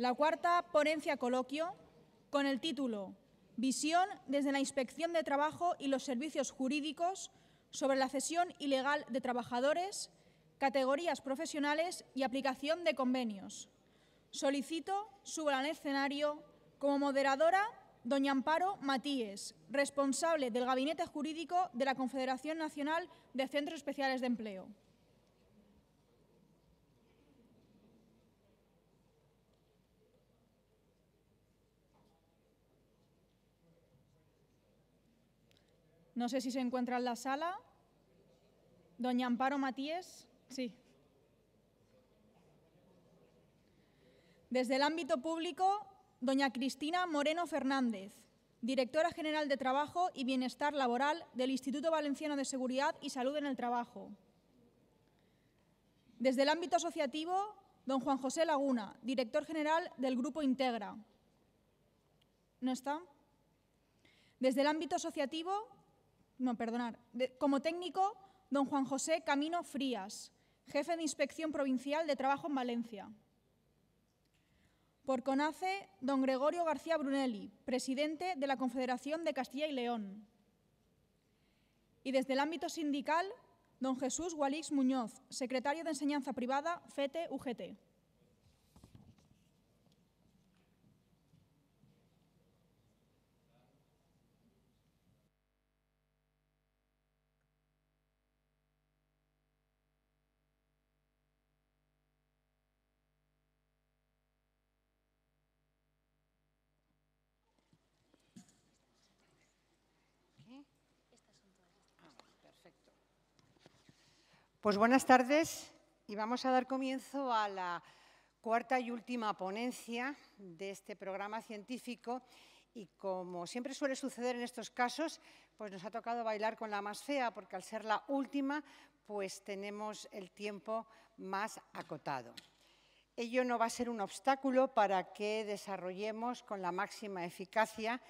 La cuarta ponencia coloquio, con el título Visión desde la Inspección de Trabajo y los Servicios Jurídicos sobre la cesión ilegal de trabajadores, categorías profesionales y aplicación de convenios. Solicito suba al escenario como moderadora doña Amparo Matíes, responsable del Gabinete Jurídico de la Confederación Nacional de Centros Especiales de Empleo. No sé si se encuentra en la sala. Doña Amparo Matíes, sí. Desde el ámbito público, doña Cristina Moreno Fernández, directora general de Trabajo y Bienestar Laboral del Instituto Valenciano de Seguridad y Salud en el Trabajo. Desde el ámbito asociativo, don Juan José Laguna, director general del Grupo Integra. ¿No está? Desde el ámbito asociativo, como técnico, don Juan José Camino Frías, jefe de Inspección Provincial de Trabajo en Valencia. Por CONACE, don Gregorio García Brunelli, presidente de la Confederación de Castilla y León. Y desde el ámbito sindical, don Jesús Gualix Muñoz, secretario de Enseñanza Privada, FETE-UGT. Pues buenas tardes y vamos a dar comienzo a la cuarta y última ponencia de este programa científico y como siempre suele suceder en estos casos, pues nos ha tocado bailar con la más fea porque al ser la última pues tenemos el tiempo más acotado. Ello no va a ser un obstáculo para que desarrollemos con la máxima eficacia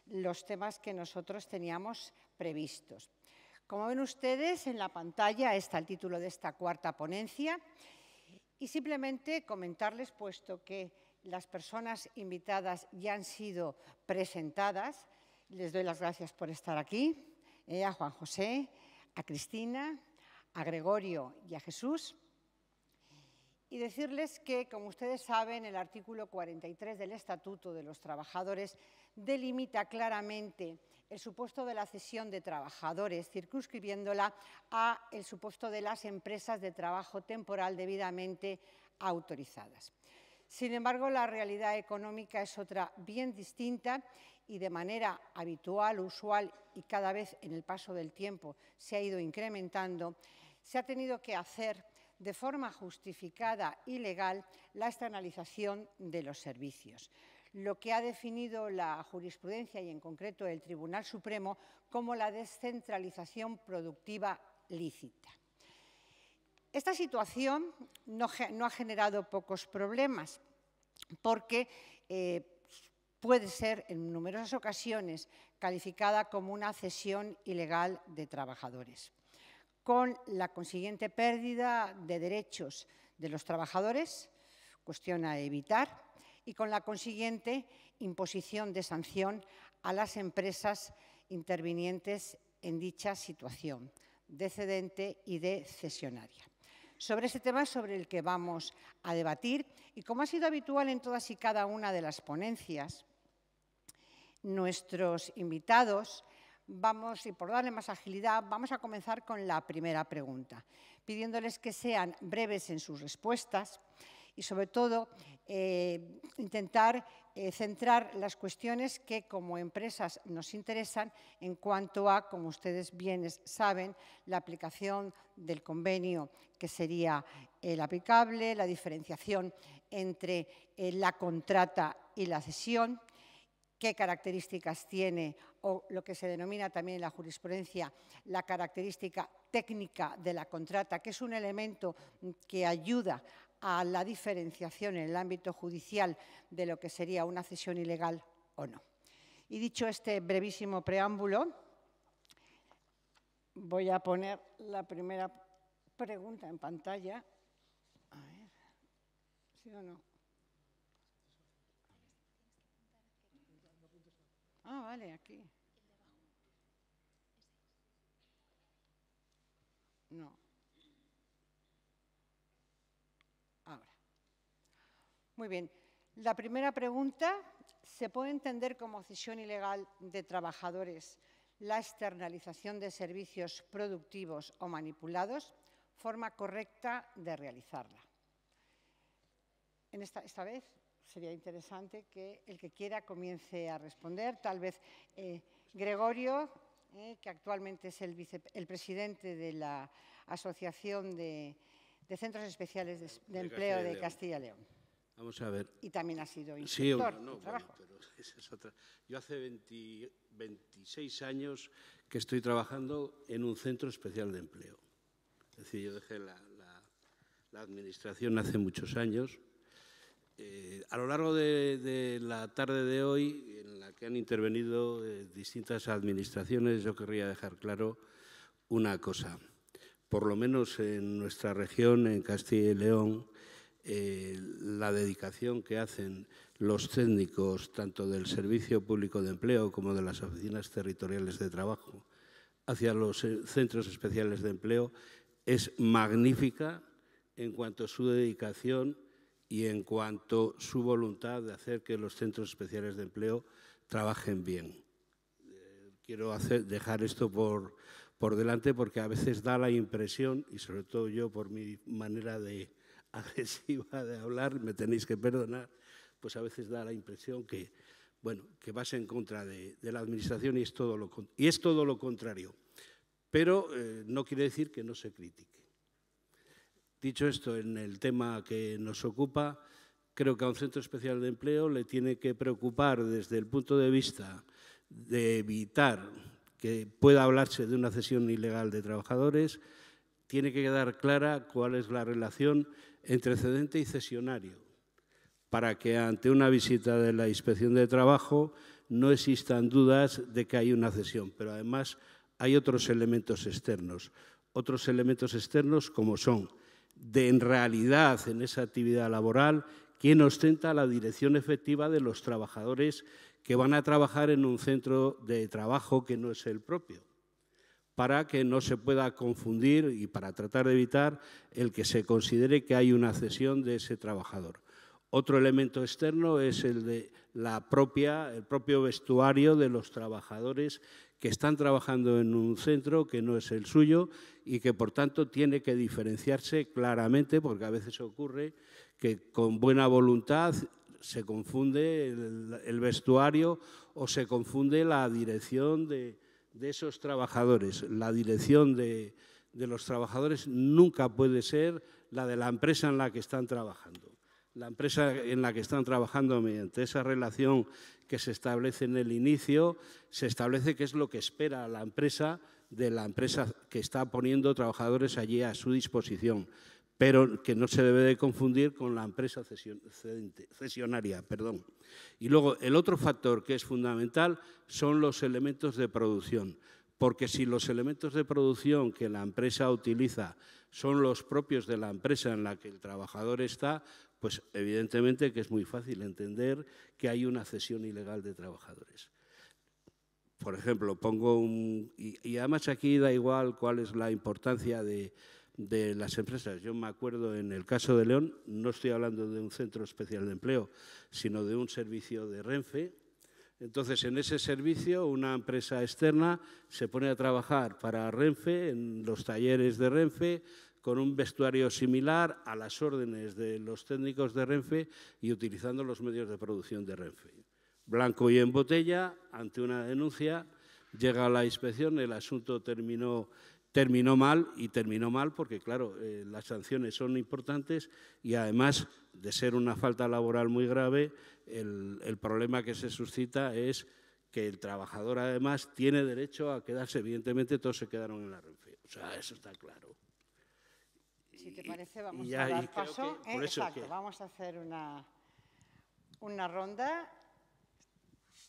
los temas que nosotros teníamos previstos. Como ven ustedes, en la pantalla está el título de esta cuarta ponencia y simplemente comentarles, puesto que las personas invitadas ya han sido presentadas, les doy las gracias por estar aquí, a Juan José, a Cristina, a Gregorio y a Jesús. Y decirles que, como ustedes saben, el artículo 43 del Estatuto de los Trabajadores delimita claramente el supuesto de la cesión de trabajadores, circunscribiéndola a el supuesto de las empresas de trabajo temporal debidamente autorizadas. Sin embargo, la realidad económica es otra bien distinta y de manera habitual, usual y cada vez en el paso del tiempo se ha ido incrementando, se ha tenido que hacer de forma justificada y legal la externalización de los servicios, lo que ha definido la jurisprudencia y en concreto el Tribunal Supremo como la descentralización productiva lícita. Esta situación no ha generado pocos problemas porque puede ser en numerosas ocasiones calificada como una cesión ilegal de trabajadores, con la consiguiente pérdida de derechos de los trabajadores, cuestión a evitar, y con la consiguiente imposición de sanción a las empresas intervinientes en dicha situación, de cedente y de cesionaria. Sobre ese tema es sobre el que vamos a debatir y, como ha sido habitual en todas y cada una de las ponencias, nuestros invitados, y por darle más agilidad, vamos a comenzar con la primera pregunta, pidiéndoles que sean breves en sus respuestas y, sobre todo, intentar centrar las cuestiones que como empresas nos interesan en cuanto a, como ustedes bien saben, la aplicación del convenio que sería el aplicable, la diferenciación entre la contrata y la cesión, qué características tiene o lo que se denomina también en la jurisprudencia la característica técnica de la contrata, que es un elemento que ayuda a la diferenciación en el ámbito judicial de lo que sería una cesión ilegal o no. Y dicho este brevísimo preámbulo, voy a poner la primera pregunta en pantalla. A ver, ¿sí o no? Ah, vale, aquí. No. Ahora. Muy bien. La primera pregunta, ¿se puede entender como cesión ilegal de trabajadores la externalización de servicios productivos o manipulados? Forma correcta de realizarla. Esta vez sería interesante que el que quiera comience a responder. Tal vez Gregorio, que actualmente es el presidente de la Asociación de Centros Especiales de Empleo de Castilla y León. Vamos a ver. Y también ha sido inspector de trabajo. Bueno, pero esa es otra. Yo hace 26 años que estoy trabajando en un centro especial de empleo. Es decir, yo dejé la administración hace muchos años. A lo largo de la tarde de hoy, en la que han intervenido distintas administraciones, yo querría dejar claro una cosa. Por lo menos en nuestra región, en Castilla y León, la dedicación que hacen los técnicos, tanto del Servicio Público de Empleo como de las oficinas territoriales de trabajo, hacia los centros especiales de empleo, es magnífica en cuanto a su dedicación y en cuanto a su voluntad de hacer que los centros especiales de empleo trabajen bien. Quiero dejar esto por delante porque a veces da la impresión, y sobre todo yo por mi manera agresiva de hablar, me tenéis que perdonar, pues a veces da la impresión que, bueno, que vas en contra de la administración y es todo lo contrario. Pero no quiere decir que no se critique. Dicho esto, en el tema que nos ocupa, creo que a un centro especial de empleo le tiene que preocupar desde el punto de vista de evitar que pueda hablarse de una cesión ilegal de trabajadores, tiene que quedar clara cuál es la relación entre cedente y cesionario, para que ante una visita de la Inspección de Trabajo no existan dudas de que hay una cesión. Pero además hay otros elementos externos como son, en realidad en esa actividad laboral, quién ostenta la dirección efectiva de los trabajadores que van a trabajar en un centro de trabajo que no es el propio, para que no se pueda confundir y para tratar de evitar el que se considere que hay una cesión de ese trabajador. Otro elemento externo es el de el propio vestuario de los trabajadores que están trabajando en un centro que no es el suyo y que, por tanto, tiene que diferenciarse claramente, porque a veces ocurre que con buena voluntad se confunde el vestuario o se confunde la dirección de esos trabajadores. La dirección de los trabajadores nunca puede ser la de la empresa en la que están trabajando. La empresa en la que están trabajando, mediante esa relación que se establece en el inicio, se establece qué es lo que espera la empresa de la empresa que está poniendo trabajadores allí a su disposición, pero que no se debe de confundir con la empresa cesionaria. Y luego, el otro factor que es fundamental son los elementos de producción, porque si los elementos de producción que la empresa utiliza son los propios de la empresa en la que el trabajador está, pues evidentemente que es muy fácil entender que hay una cesión ilegal de trabajadores. Por ejemplo, y además aquí da igual cuál es la importancia de las empresas. Yo me acuerdo en el caso de León, no estoy hablando de un centro especial de empleo, sino de un servicio de Renfe. Entonces, en ese servicio, una empresa externa se pone a trabajar para Renfe, en los talleres de Renfe, con un vestuario similar a las órdenes de los técnicos de Renfe y utilizando los medios de producción de Renfe. Blanco y en botella, ante una denuncia, llega a la inspección, el asunto terminó mal porque, claro, las sanciones son importantes y, además de ser una falta laboral muy grave, el problema que se suscita es que el trabajador, además, tiene derecho a quedarse. Evidentemente, todos se quedaron en la Renfe. O sea, eso está claro. Si te parece, vamos a dar paso. Exacto, vamos a hacer una ronda.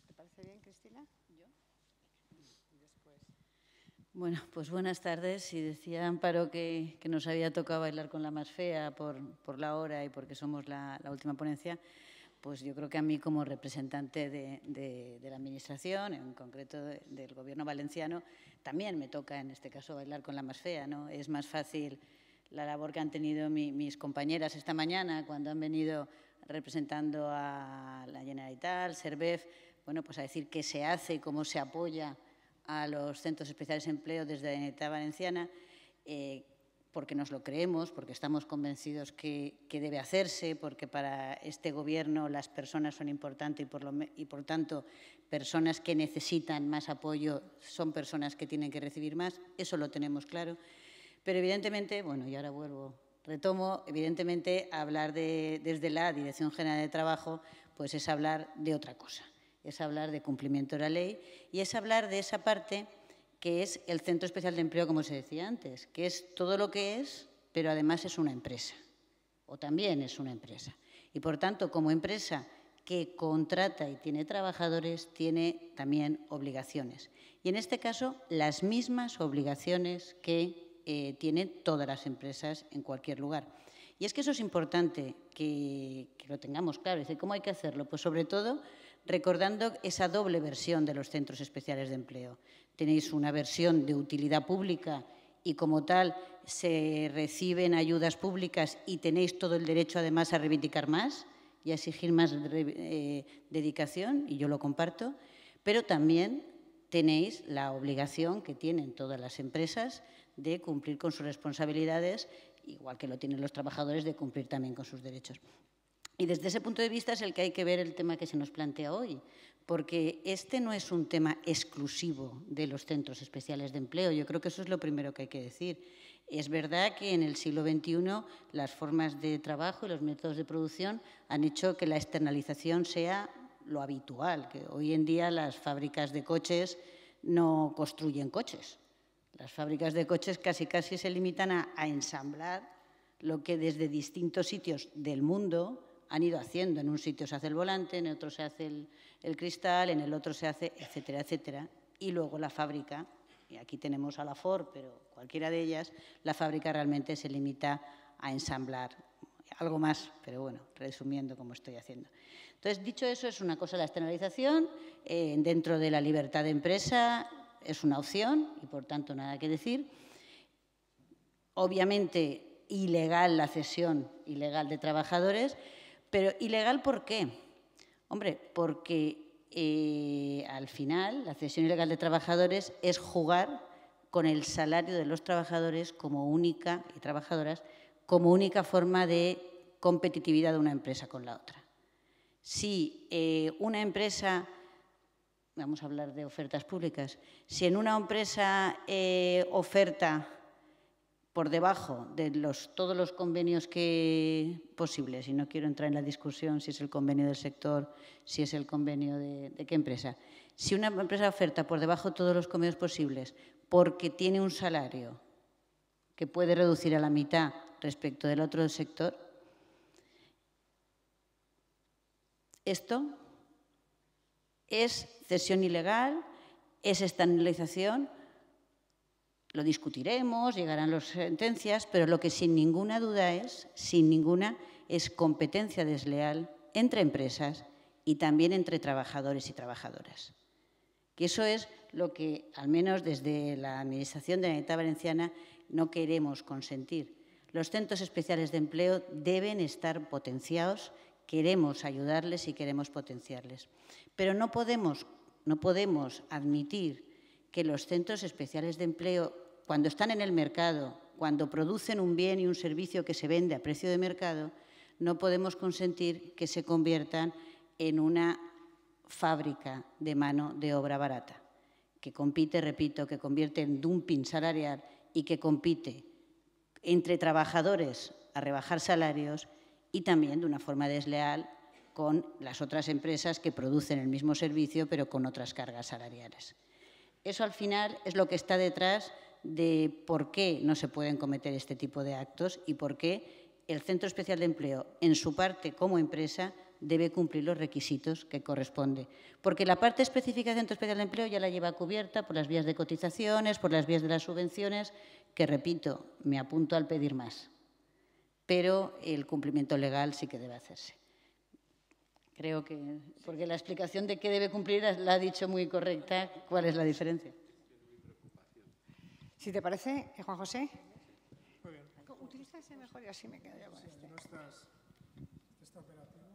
¿Te parece bien, Cristina? Bueno, pues buenas tardes. Y decía Amparo que nos había tocado bailar con la más fea por la hora y porque somos la última ponencia. pues yo creo que a mí como representante de la Administración, en concreto del Gobierno valenciano, también me toca, en este caso, bailar con la más fea, ¿no? Es más fácil la labor que han tenido mis compañeras esta mañana cuando han venido representando a la Generalitat, al Servef, bueno, pues a decir qué se hace y cómo se apoya a los centros especiales de empleo desde la Generalitat Valenciana, porque nos lo creemos, porque estamos convencidos que debe hacerse, porque para este Gobierno las personas son importantes y, por tanto, personas que necesitan más apoyo son personas que tienen que recibir más. Eso lo tenemos claro. Pero, evidentemente, bueno, y ahora retomo, evidentemente, hablar desde la Dirección General de Trabajo, pues es hablar de otra cosa. Es hablar de cumplimiento de la ley y es hablar de esa parte que es el Centro Especial de Empleo, como se decía antes, que es todo lo que es, pero además es una empresa, o también es una empresa. Y, por tanto, como empresa que contrata y tiene trabajadores, tiene también obligaciones. Y, en este caso, las mismas obligaciones que tienen todas las empresas en cualquier lugar. Y es que eso es importante que lo tengamos claro. Es decir, ¿cómo hay que hacerlo? Pues, sobre todo, recordando esa doble versión de los centros especiales de empleo. Tenéis una versión de utilidad pública y, como tal, se reciben ayudas públicas y tenéis todo el derecho, además, a reivindicar más y a exigir más dedicación, y yo lo comparto, pero también tenéis la obligación que tienen todas las empresas de cumplir con sus responsabilidades, igual que lo tienen los trabajadores, de cumplir también con sus derechos. Y desde ese punto de vista es el que hay que ver el tema que se nos plantea hoy, porque este no es un tema exclusivo de los centros especiales de empleo. Yo creo que eso es lo primero que hay que decir. Es verdad que en el siglo XXI las formas de trabajo y los métodos de producción han hecho que la externalización sea lo habitual, que hoy en día las fábricas de coches no construyen coches. Las fábricas de coches casi se limitan a ensamblar lo que desde distintos sitios del mundo han ido haciendo. En un sitio se hace el volante, en otro se hace el cristal, en el otro se hace, etcétera, etcétera. Y luego la fábrica, y aquí tenemos a la Ford, pero cualquiera de ellas, la fábrica realmente se limita a ensamblar algo más, pero bueno, resumiendo como estoy haciendo. Entonces, dicho eso, es una cosa la externalización, dentro de la libertad de empresa es una opción y, por tanto, nada que decir. Obviamente, ilegal la cesión ilegal de trabajadores, pero ¿ilegal por qué? Hombre, porque al final la cesión ilegal de trabajadores es jugar con el salario de los trabajadores y trabajadoras como única forma de competitividad de una empresa con la otra. Si una empresa, vamos a hablar de ofertas públicas, si en una empresa oferta por debajo de todos los convenios posibles, y no quiero entrar en la discusión si es el convenio del sector, si es el convenio de qué empresa. Si una empresa oferta por debajo de todos los convenios posibles porque tiene un salario que puede reducir a la mitad respecto del otro sector, esto es cesión ilegal, es externalización. Lo discutiremos, llegarán las sentencias, pero lo que sin ninguna duda es competencia desleal entre empresas y también entre trabajadores y trabajadoras. Que eso es lo que, al menos desde la Administración de la Generalitat Valenciana, no queremos consentir. Los centros especiales de empleo deben estar potenciados, queremos ayudarles y queremos potenciarles. Pero no podemos admitir que los centros especiales de empleo, cuando están en el mercado, cuando producen un bien y un servicio que se vende a precio de mercado, no podemos consentir que se conviertan en una fábrica de mano de obra barata, que compite, repito, que convierte en dumping salarial y que compite entre trabajadores a rebajar salarios y también de una forma desleal con las otras empresas que producen el mismo servicio pero con otras cargas salariales. Eso al final es lo que está detrás de por qué no se pueden cometer este tipo de actos y por qué el Centro Especial de Empleo, en su parte como empresa, debe cumplir los requisitos que corresponde. Porque la parte específica del Centro Especial de Empleo ya la lleva cubierta por las vías de cotizaciones, por las vías de las subvenciones, que, repito, me apunto al pedir más. Pero el cumplimiento legal sí que debe hacerse. Creo que, porque la explicación de qué debe cumplir la ha dicho muy correcta. ¿Cuál es la diferencia? Si te parece, Juan José. Muy bien. Utiliza ese mejor y así me quedo yo con este. ¿Está operativo?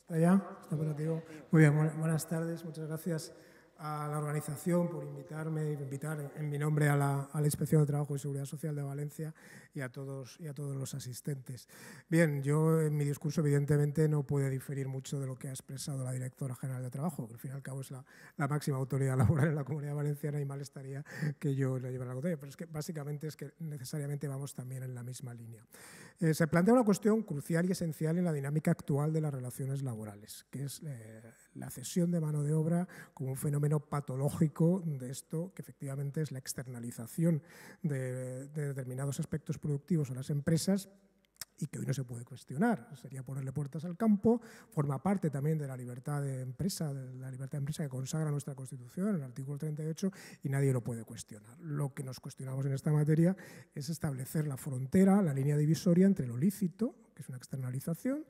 ¿Está ya? ¿Está operativo? Muy bien, buenas tardes. Muchas gracias a la organización por invitarme, invitar en mi nombre a la Inspección de Trabajo y Seguridad Social de Valencia y a todos los asistentes. Bien, yo en mi discurso evidentemente no puede diferir mucho de lo que ha expresado la Directora General de Trabajo, que al fin y al cabo es la máxima autoridad laboral en la Comunidad Valenciana y mal estaría que yo la llevara a la contraria, pero es que básicamente es que necesariamente vamos también en la misma línea. Se plantea una cuestión crucial y esencial en la dinámica actual de las relaciones laborales, que es la cesión de mano de obra como un fenómeno patológico de esto, que efectivamente es la externalización de determinados aspectos productivos a las empresas y que hoy no se puede cuestionar. Sería ponerle puertas al campo, forma parte también de la libertad de empresa, que consagra nuestra Constitución, el artículo 38, y nadie lo puede cuestionar. Lo que nos cuestionamos en esta materia es establecer la frontera, la línea divisoria entre lo lícito, que es una externalización,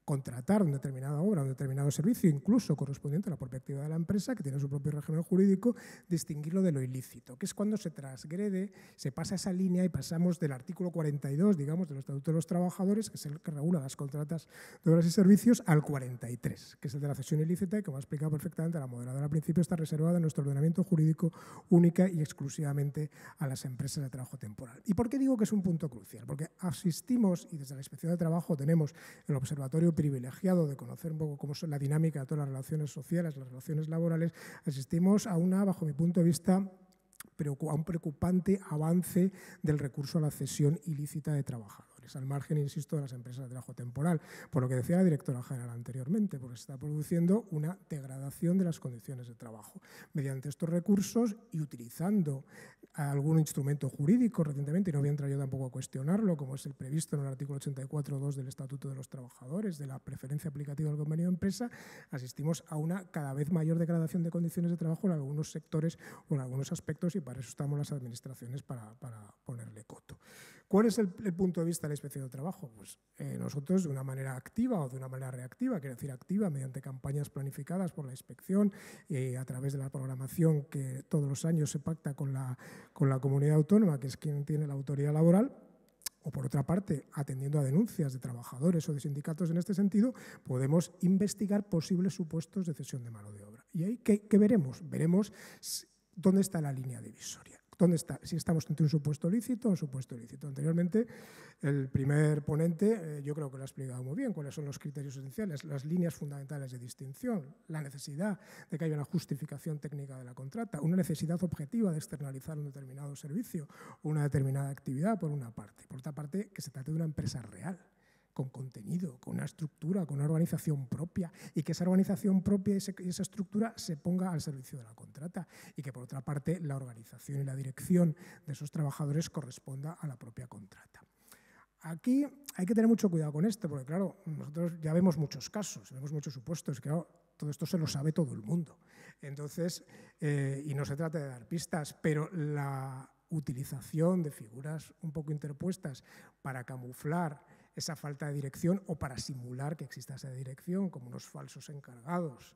contratar una determinada obra, un determinado servicio, incluso correspondiente a la propia actividad de la empresa, que tiene su propio régimen jurídico, distinguirlo de lo ilícito, que es cuando se transgrede, se pasa esa línea y pasamos del artículo 42, digamos, del Estatuto de los Trabajadores, que es el que regula las contratas de obras y servicios, al 43, que es el de la cesión ilícita y, como ha explicado perfectamente la moderadora al principio, está reservada en nuestro ordenamiento jurídico única y exclusivamente a las empresas de trabajo temporal. ¿Y por qué digo que es un punto crucial? Porque asistimos, y desde la Inspección de Trabajo tenemos el observatorio privilegiado de conocer un poco cómo es la dinámica de todas las relaciones sociales, las relaciones laborales, asistimos a bajo mi punto de vista, a un preocupante avance del recurso a la cesión ilícita de trabajadores, al margen, insisto, de las empresas de trabajo temporal, por lo que decía la Directora General anteriormente, porque se está produciendo una degradación de las condiciones de trabajo. Mediante estos recursos y utilizando algún instrumento jurídico recientemente, y no voy a entrar yo tampoco a cuestionarlo, como es el previsto en el artículo 84.2 del Estatuto de los Trabajadores, de la preferencia aplicativa del convenio de empresa, asistimos a una cada vez mayor degradación de condiciones de trabajo en algunos sectores o en algunos aspectos, y para eso estamos las administraciones, para ponerle coto. ¿Cuál es el punto de vista de la Inspección de Trabajo? Pues nosotros, de una manera activa o de una manera reactiva, quiere decir activa, mediante campañas planificadas por la Inspección y a través de la programación que todos los años se pacta con la comunidad autónoma, que es quien tiene la autoridad laboral, o por otra parte, atendiendo a denuncias de trabajadores o de sindicatos en este sentido, podemos investigar posibles supuestos de cesión de mano de obra. ¿Y ahí qué veremos? Veremos dónde está la línea divisoria. ¿Dónde está? Si estamos ante un supuesto lícito o un supuesto ilícito. Anteriormente, el primer ponente, yo creo que lo ha explicado muy bien, cuáles son los criterios esenciales, las líneas fundamentales de distinción, la necesidad de que haya una justificación técnica de la contrata, una necesidad objetiva de externalizar un determinado servicio o una determinada actividad, por una parte. Por otra parte, que se trate de una empresa real, con contenido, con una estructura, con una organización propia, y que esa organización propia y esa estructura se ponga al servicio de la contrata, y que por otra parte la organización y la dirección de esos trabajadores corresponda a la propia contrata. Aquí hay que tener mucho cuidado con esto, porque claro, nosotros ya vemos muchos casos, vemos muchos supuestos, que claro, todo esto se lo sabe todo el mundo. Entonces, y no se trata de dar pistas, pero la utilización de figuras un poco interpuestas para camuflar esa falta de dirección o para simular que exista esa dirección, como unos falsos encargados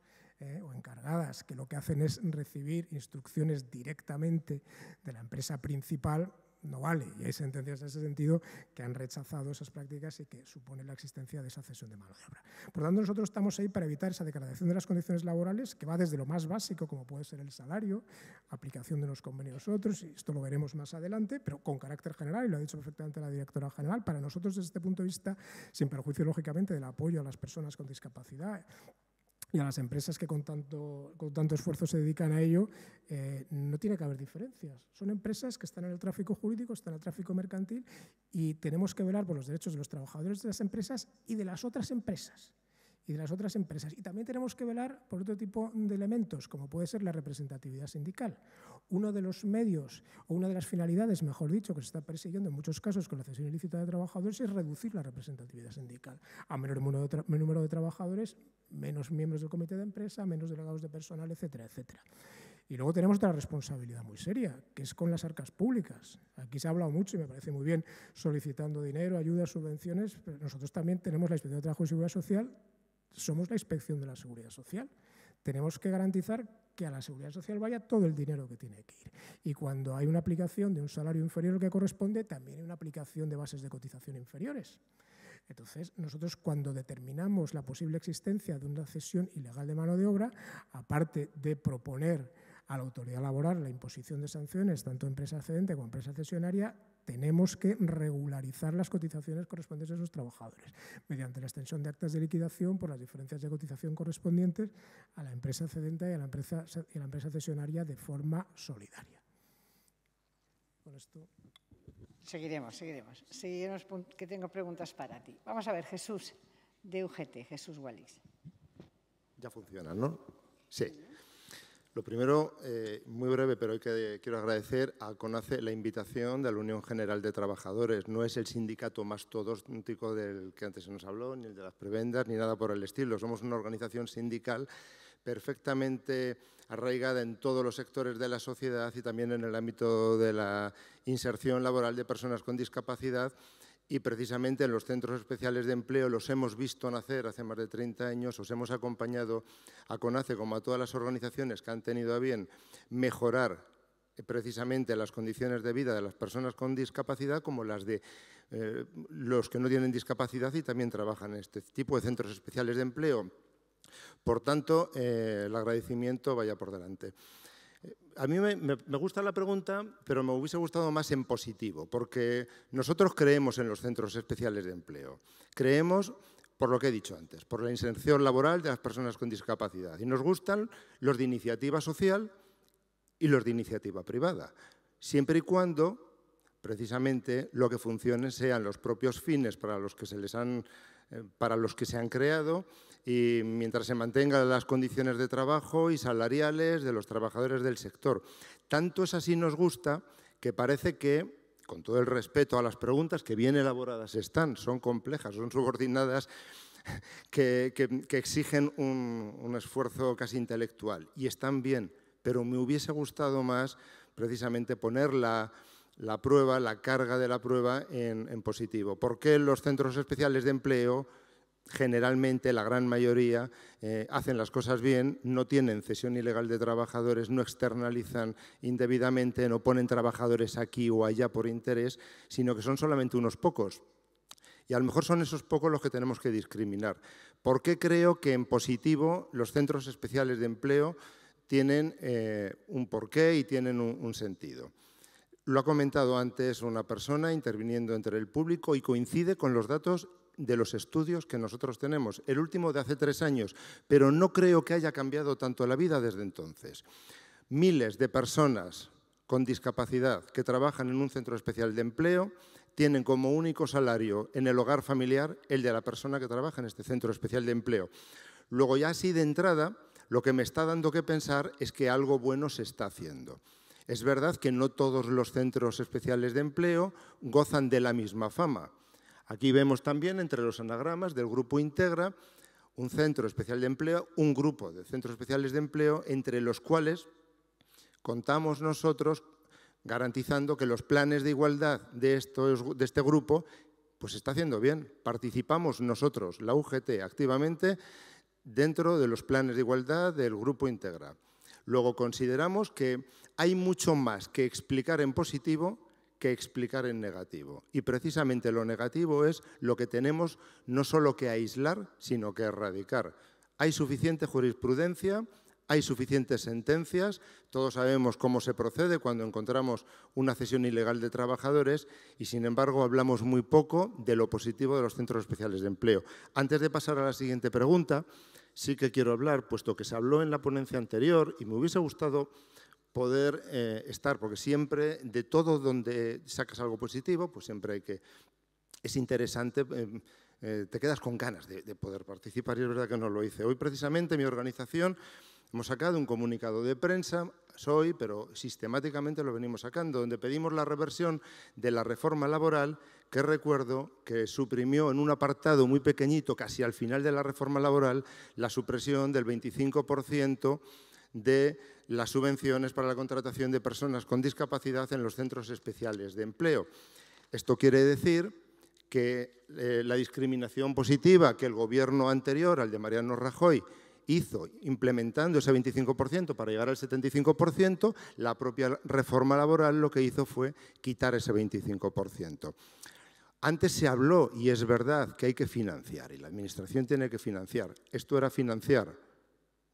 o encargadas, que lo que hacen es recibir instrucciones directamente de la empresa principal, no vale. Y hay sentencias en ese sentido que han rechazado esas prácticas y que suponen la existencia de esa cesión de mano de obra. Por lo tanto, nosotros estamos ahí para evitar esa degradación de las condiciones laborales, que va desde lo más básico, como puede ser el salario, aplicación de los convenios otros, y esto lo veremos más adelante, pero con carácter general, y lo ha dicho perfectamente la Directora General, para nosotros desde este punto de vista, sin perjuicio lógicamente del apoyo a las personas con discapacidad y a las empresas que con tanto esfuerzo se dedican a ello, no tiene que haber diferencias. Son empresas que están en el tráfico jurídico, están en el tráfico mercantil, y tenemos que velar por los derechos de los trabajadores de las empresas y de las otras empresas. Y también tenemos que velar por otro tipo de elementos, como puede ser la representatividad sindical. Uno de los medios, o una de las finalidades, mejor dicho, que se está persiguiendo en muchos casos con la cesión ilícita de trabajadores, es reducir la representatividad sindical. A menor número de trabajadores, menos miembros del comité de empresa, menos delegados de personal, etcétera, etcétera. Y luego tenemos otra responsabilidad muy seria, que es con las arcas públicas. Aquí se ha hablado mucho, y me parece muy bien, solicitando dinero, ayudas, subvenciones, pero nosotros también tenemos la Inspección de Trabajo y Seguridad Social, somos la inspección de la Seguridad Social. Tenemos que garantizar que a la Seguridad Social vaya todo el dinero que tiene que ir. Y cuando hay una aplicación de un salario inferior al que corresponde, también hay una aplicación de bases de cotización inferiores. Entonces, nosotros cuando determinamos la posible existencia de una cesión ilegal de mano de obra, aparte de proponer a la autoridad laboral la imposición de sanciones, tanto empresa cedente como empresa cesionaria, tenemos que regularizar las cotizaciones correspondientes a esos trabajadores mediante la extensión de actas de liquidación por las diferencias de cotización correspondientes a la empresa cedente y a la empresa cesionaria de forma solidaria. Con esto... Seguiremos, que tengo preguntas para ti. Vamos a ver, Jesús, de UGT, Jesús Wallis. Ya funciona, ¿no? Sí. Lo primero, muy breve, pero quiero agradecer a CONACE la invitación de la Unión General de Trabajadores. No es el sindicato mastodóntico del que antes se nos habló, ni el de las prebendas, ni nada por el estilo. Somos una organización sindical perfectamente arraigada en todos los sectores de la sociedad y también en el ámbito de la inserción laboral de personas con discapacidad. Y precisamente en los centros especiales de empleo los hemos visto nacer hace más de 30 años, os hemos acompañado a CONACE como a todas las organizaciones que han tenido a bien mejorar precisamente las condiciones de vida de las personas con discapacidad como las de los que no tienen discapacidad y también trabajan en este tipo de centros especiales de empleo. Por tanto, el agradecimiento vaya por delante. A mí me gusta la pregunta, pero me hubiese gustado más en positivo, porque nosotros creemos en los centros especiales de empleo. Creemos, por lo que he dicho antes, por la inserción laboral de las personas con discapacidad. Y nos gustan los de iniciativa social y los de iniciativa privada, siempre y cuando, precisamente, lo que funcione sean los propios fines para los que se han creado y mientras se mantengan las condiciones de trabajo y salariales de los trabajadores del sector. Tanto es así nos gusta que parece que, con todo el respeto a las preguntas que bien elaboradas están, son complejas, son subordinadas, que exigen un esfuerzo casi intelectual y están bien, pero me hubiese gustado más precisamente poner la prueba, la carga de la prueba en positivo. ¿Por qué los centros especiales de empleo, generalmente la gran mayoría, hacen las cosas bien, no tienen cesión ilegal de trabajadores, no externalizan indebidamente, no ponen trabajadores aquí o allá por interés, sino que son solamente unos pocos? Y a lo mejor son esos pocos los que tenemos que discriminar. ¿Por qué creo que en positivo los centros especiales de empleo tienen un porqué y tienen un sentido? Lo ha comentado antes una persona interviniendo entre el público y coincide con los datos de los estudios que nosotros tenemos, el último de hace 3 años, pero no creo que haya cambiado tanto la vida desde entonces. Miles de personas con discapacidad que trabajan en un centro especial de empleo tienen como único salario en el hogar familiar el de la persona que trabaja en este centro especial de empleo. Luego, ya así de entrada, lo que me está dando que pensar es que algo bueno se está haciendo. Es verdad que no todos los centros especiales de empleo gozan de la misma fama. Aquí vemos también entre los anagramas del Grupo Integra un centro especial de empleo, un grupo de centros especiales de empleo entre los cuales contamos nosotros garantizando que los planes de igualdad de este grupo pues está haciendo bien. Participamos nosotros, la UGT, activamente dentro de los planes de igualdad del Grupo Integra. Luego consideramos que hay mucho más que explicar en positivo que explicar en negativo. Y precisamente lo negativo es lo que tenemos no solo que aislar, sino que erradicar. Hay suficiente jurisprudencia, hay suficientes sentencias, todos sabemos cómo se procede cuando encontramos una cesión ilegal de trabajadores y, sin embargo, hablamos muy poco de lo positivo de los centros especiales de empleo. Antes de pasar a la siguiente pregunta, sí que quiero hablar, puesto que se habló en la ponencia anterior y me hubiese gustado poder estar, porque siempre, de todo donde sacas algo positivo, pues siempre hay que... Es interesante, te quedas con ganas de poder participar y es verdad que no lo hice. Hoy, precisamente, mi organización hemos sacado un comunicado de prensa, pero sistemáticamente lo venimos sacando, donde pedimos la reversión de la reforma laboral, que recuerdo que suprimió en un apartado muy pequeñito, casi al final de la reforma laboral, la supresión del 25% de las subvenciones para la contratación de personas con discapacidad en los centros especiales de empleo. Esto quiere decir que la discriminación positiva que el gobierno anterior, al de Mariano Rajoy, hizo implementando ese 25% para llegar al 75%, la propia reforma laboral lo que hizo fue quitar ese 25%. Antes se habló, y es verdad, que hay que financiar, y la Administración tiene que financiar. Esto era financiar.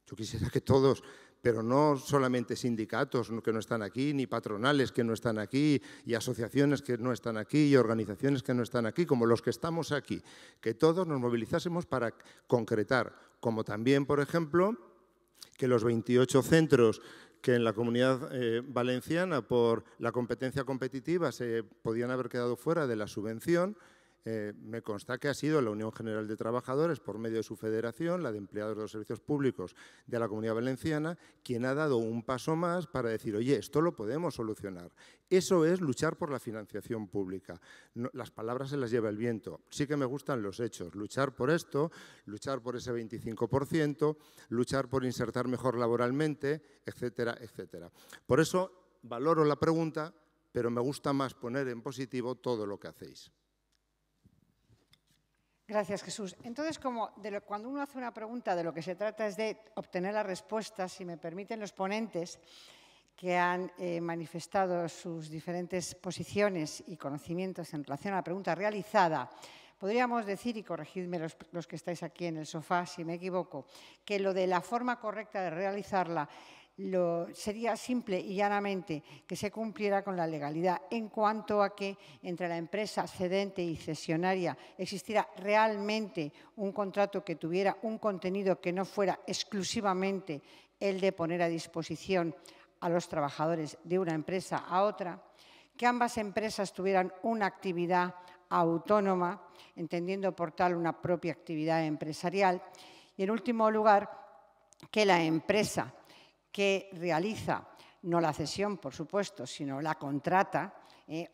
Yo quisiera que todos, pero no solamente sindicatos que no están aquí, ni patronales que no están aquí, y asociaciones que no están aquí, y organizaciones que no están aquí, como los que estamos aquí, que todos nos movilizásemos para concretar, como también, por ejemplo, que los 28 centros que en la Comunidad Valenciana por la competencia competitiva se podían haber quedado fuera de la subvención, me consta que ha sido la Unión General de Trabajadores, por medio de su federación, la de Empleados de los Servicios Públicos de la Comunidad Valenciana, quien ha dado un paso más para decir, oye, esto lo podemos solucionar. Eso es luchar por la financiación pública. No, las palabras se las lleva el viento. Sí que me gustan los hechos. Luchar por esto, luchar por ese 25%, luchar por insertar mejor laboralmente, etcétera, etcétera. Por eso valoro la pregunta, pero me gusta más poner en positivo todo lo que hacéis. Gracias, Jesús. Entonces, cuando uno hace una pregunta, de lo que se trata es de obtener la respuesta, si me permiten los ponentes que han manifestado sus diferentes posiciones y conocimientos en relación a la pregunta realizada, podríamos decir, y corregidme los que estáis aquí en el sofá si me equivoco, que lo de la forma correcta de realizarla sería simple y llanamente que se cumpliera con la legalidad en cuanto a que entre la empresa cedente y cesionaria existiera realmente un contrato que tuviera un contenido que no fuera exclusivamente el de poner a disposición a los trabajadores de una empresa a otra, que ambas empresas tuvieran una actividad autónoma, entendiendo por tal una propia actividad empresarial, y en último lugar, que la empresa que realiza, no la cesión, por supuesto, sino la contrata,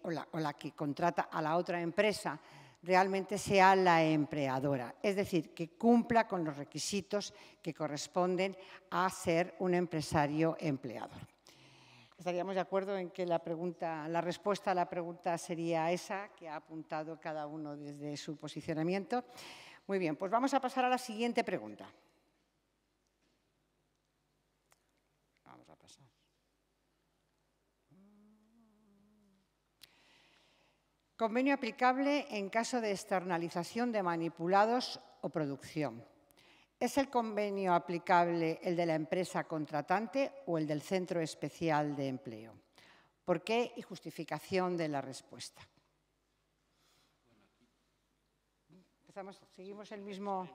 o la que contrata a la otra empresa, realmente sea la empleadora. Es decir, que cumpla con los requisitos que corresponden a ser un empresario empleador. ¿Estaríamos de acuerdo en que la respuesta a la pregunta sería esa, que ha apuntado cada uno desde su posicionamiento? Muy bien, pues vamos a pasar a la siguiente pregunta. Vamos a pasar. Convenio aplicable en caso de externalización de manipulados o producción. ¿Es el convenio aplicable el de la empresa contratante o el del Centro Especial de Empleo? ¿Por qué? Y justificación de la respuesta. Seguimos el mismo,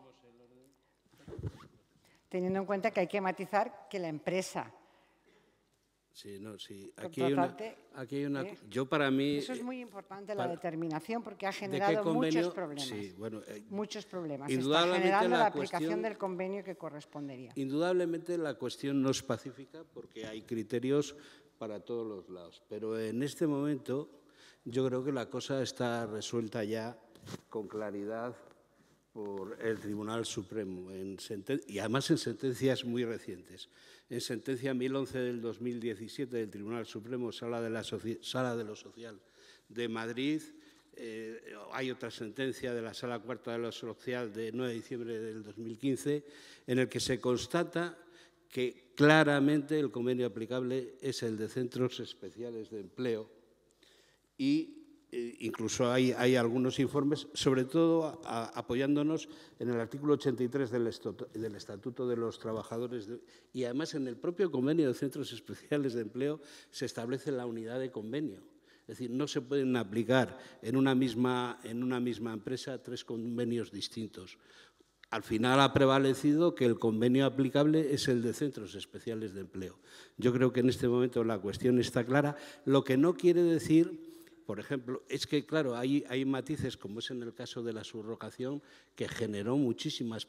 teniendo en cuenta que hay que matizar que la empresa Sí. Aquí hay una. Yo para mí. Eso es muy importante, la determinación, porque ha generado muchos problemas. Sí, bueno, muchos problemas. Está generando la aplicación del convenio que correspondería. Indudablemente la cuestión no es pacífica porque hay criterios para todos los lados. Pero en este momento yo creo que la cosa está resuelta ya con claridad por el Tribunal Supremo y además en sentencias muy recientes. En sentencia 1011 del 2017 del Tribunal Supremo, Sala de lo Social de Madrid, hay otra sentencia de la Sala Cuarta de lo Social de 9 de diciembre del 2015, en el que se constata que claramente el convenio aplicable es el de centros especiales de empleo y incluso hay algunos informes, sobre todo apoyándonos en el artículo 83 del Estatuto de los Trabajadores y además en el propio convenio de centros especiales de empleo se establece la unidad de convenio. Es decir, no se pueden aplicar en una misma empresa 3 convenios distintos. Al final ha prevalecido que el convenio aplicable es el de centros especiales de empleo. Yo creo que en este momento la cuestión está clara, lo que no quiere decir. Por ejemplo, es que, claro, hay matices, como es en el caso de la subrogación, que generó muchísimos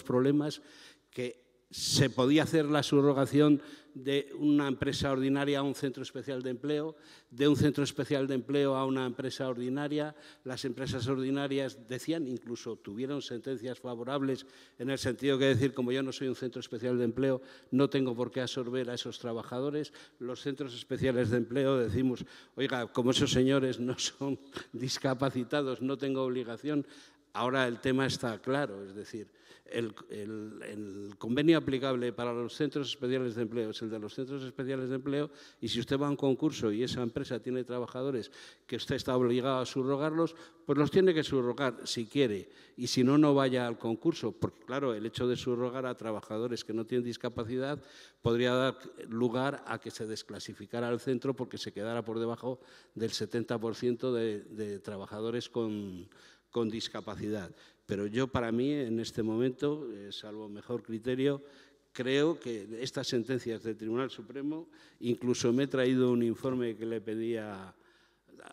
problemas que se podía hacer la subrogación de una empresa ordinaria a un centro especial de empleo, de un centro especial de empleo a una empresa ordinaria. Las empresas ordinarias decían, incluso tuvieron sentencias favorables en el sentido que decir, como yo no soy un centro especial de empleo, no tengo por qué absorber a esos trabajadores. Los centros especiales de empleo decimos, oiga, como esos señores no son discapacitados, no tengo obligación. Ahora el tema está claro, es decir, el convenio aplicable para los centros especiales de empleo es el de los centros especiales de empleo, y si usted va a un concurso y esa empresa tiene trabajadores que usted está obligado a subrogarlos, pues los tiene que subrogar si quiere, y si no, no vaya al concurso, porque claro, el hecho de subrogar a trabajadores que no tienen discapacidad podría dar lugar a que se desclasificara el centro porque se quedara por debajo del 70% de trabajadores con discapacidad. Pero yo, para mí, en este momento, salvo mejor criterio, creo que estas sentencias del Tribunal Supremo, incluso me he traído un informe que le pedía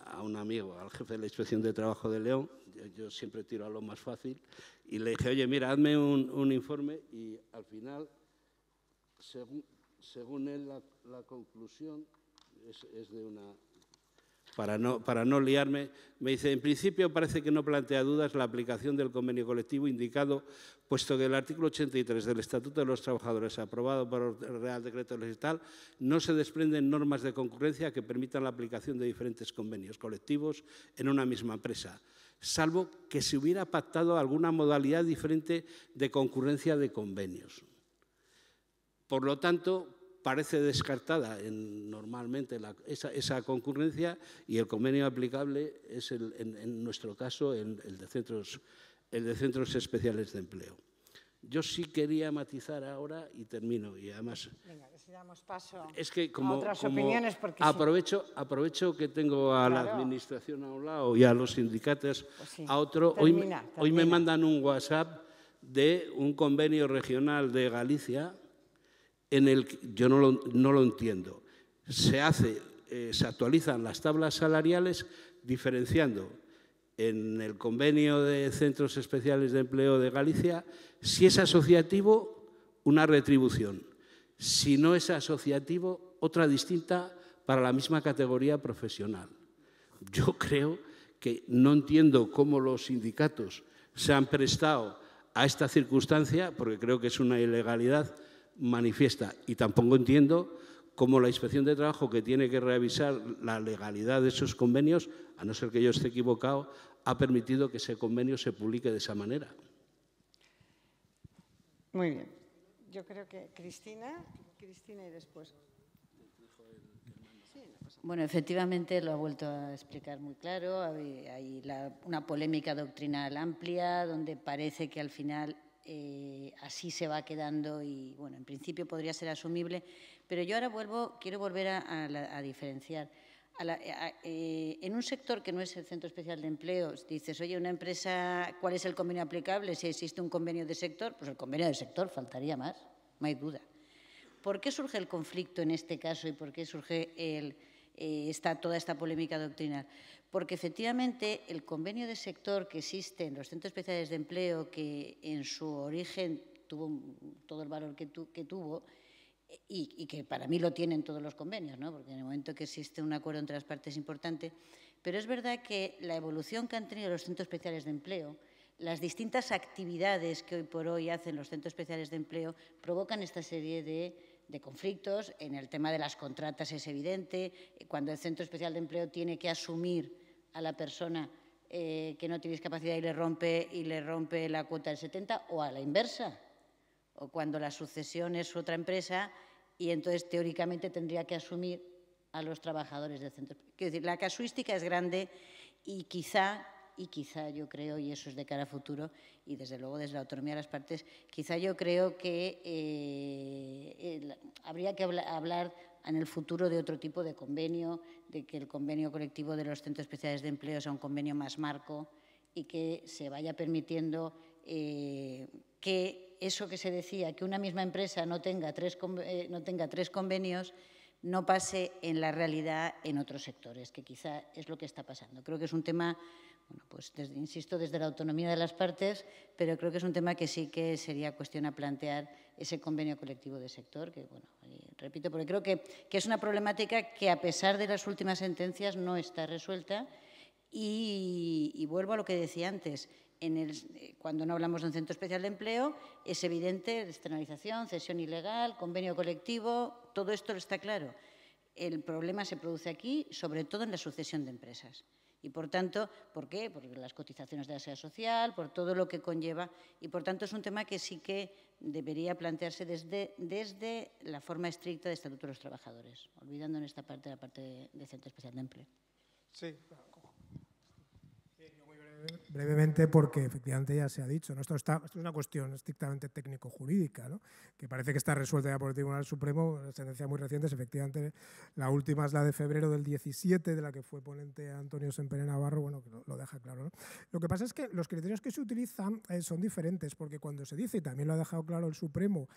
a un amigo, al jefe de la Inspección de Trabajo de León, yo siempre tiro a lo más fácil, y le dije, oye, mira, hazme un informe, y al final, según él, la conclusión es de una... Para no liarme, me dice, en principio parece que no plantea dudas la aplicación del convenio colectivo indicado, puesto que el artículo 83 del Estatuto de los Trabajadores, aprobado por el Real Decreto Legislativo, no se desprenden normas de concurrencia que permitan la aplicación de diferentes convenios colectivos en una misma empresa, salvo que se hubiera pactado alguna modalidad diferente de concurrencia de convenios. Por lo tanto, parece descartada normalmente esa concurrencia, y el convenio aplicable es, en nuestro caso, el de centros especiales de empleo. Yo sí quería matizar ahora, y termino, y además... Venga, que si damos paso es que a otras opiniones, porque aprovecho que tengo a la Administración a un lado y a los sindicatos a otro. Termina. Hoy me mandan un WhatsApp de un convenio regional de Galicia, en el que yo no lo entiendo. Se actualizan las tablas salariales diferenciando en el convenio de centros especiales de empleo de Galicia, si es asociativo, una retribución. Si no es asociativo, otra distinta para la misma categoría profesional. Yo creo que no entiendo cómo los sindicatos se han prestado a esta circunstancia, porque creo que es una ilegalidad manifiesta, y tampoco entiendo cómo la Inspección de Trabajo, que tiene que revisar la legalidad de esos convenios, a no ser que yo esté equivocado, ha permitido que ese convenio se publique de esa manera. Muy bien. Yo creo que Cristina y después. Bueno, efectivamente lo ha vuelto a explicar muy claro. Hay una polémica doctrinal amplia donde parece que al final así se va quedando y, bueno, en principio podría ser asumible, pero yo ahora quiero volver a diferenciar. En un sector que no es el Centro Especial de Empleo, dices, oye, una empresa, ¿cuál es el convenio aplicable? Si existe un convenio de sector, pues el convenio de sector, faltaría más, no hay duda. ¿Por qué surge el conflicto en este caso y por qué surge toda esta polémica doctrinal? Porque efectivamente el convenio de sector que existe en los centros especiales de empleo, que en su origen tuvo todo el valor que tuvo, y que para mí lo tienen todos los convenios, ¿no? Porque en el momento que existe un acuerdo entre las partes es importante, pero es verdad que la evolución que han tenido los centros especiales de empleo, las distintas actividades que hoy por hoy hacen los centros especiales de empleo, provocan esta serie de conflictos. En el tema de las contratas es evidente, cuando el centro especial de empleo tiene que asumir a la persona que no tiene discapacidad y le rompe la cuota del 70, o a la inversa, o cuando la sucesión es otra empresa y entonces teóricamente tendría que asumir a los trabajadores del centro. Quiero decir, la casuística es grande y quizá yo creo, y eso es de cara a futuro, y desde luego desde la autonomía de las partes, quizá yo creo que habría que hablar en el futuro de otro tipo de convenio, de que el convenio colectivo de los centros especiales de empleo sea un convenio más marco y que se vaya permitiendo que eso que se decía, que una misma empresa no tenga tres convenios, no pase en la realidad en otros sectores, que quizá es lo que está pasando. Creo que es un tema, bueno, pues insisto, desde la autonomía de las partes, pero creo que es un tema que sí que sería cuestión a plantear ese convenio colectivo de sector, que, bueno, repito, porque creo que es una problemática que, a pesar de las últimas sentencias, no está resuelta. Y vuelvo a lo que decía antes. Cuando no hablamos de un centro especial de empleo, es evidente externalización, cesión ilegal, convenio colectivo, todo esto está claro. El problema se produce aquí, sobre todo en la sucesión de empresas. Y, por tanto, ¿por qué? Por las cotizaciones de la seguridad social, por todo lo que conlleva. Y, por tanto, es un tema que sí que debería plantearse desde la forma estricta de Estatuto de los Trabajadores, olvidando en esta parte la parte de centro especial de empleo. Sí, brevemente, porque efectivamente ya se ha dicho, ¿no? Esto es una cuestión estrictamente técnico-jurídica, ¿no? Que parece que está resuelta ya por el Tribunal Supremo, sentencias muy recientes. Efectivamente, la última es la de febrero del 17, de la que fue ponente Antonio Sempere Navarro, bueno, que lo deja claro, ¿no? Lo que pasa es que los criterios que se utilizan son diferentes, porque cuando se dice, y también lo ha dejado claro el Supremo,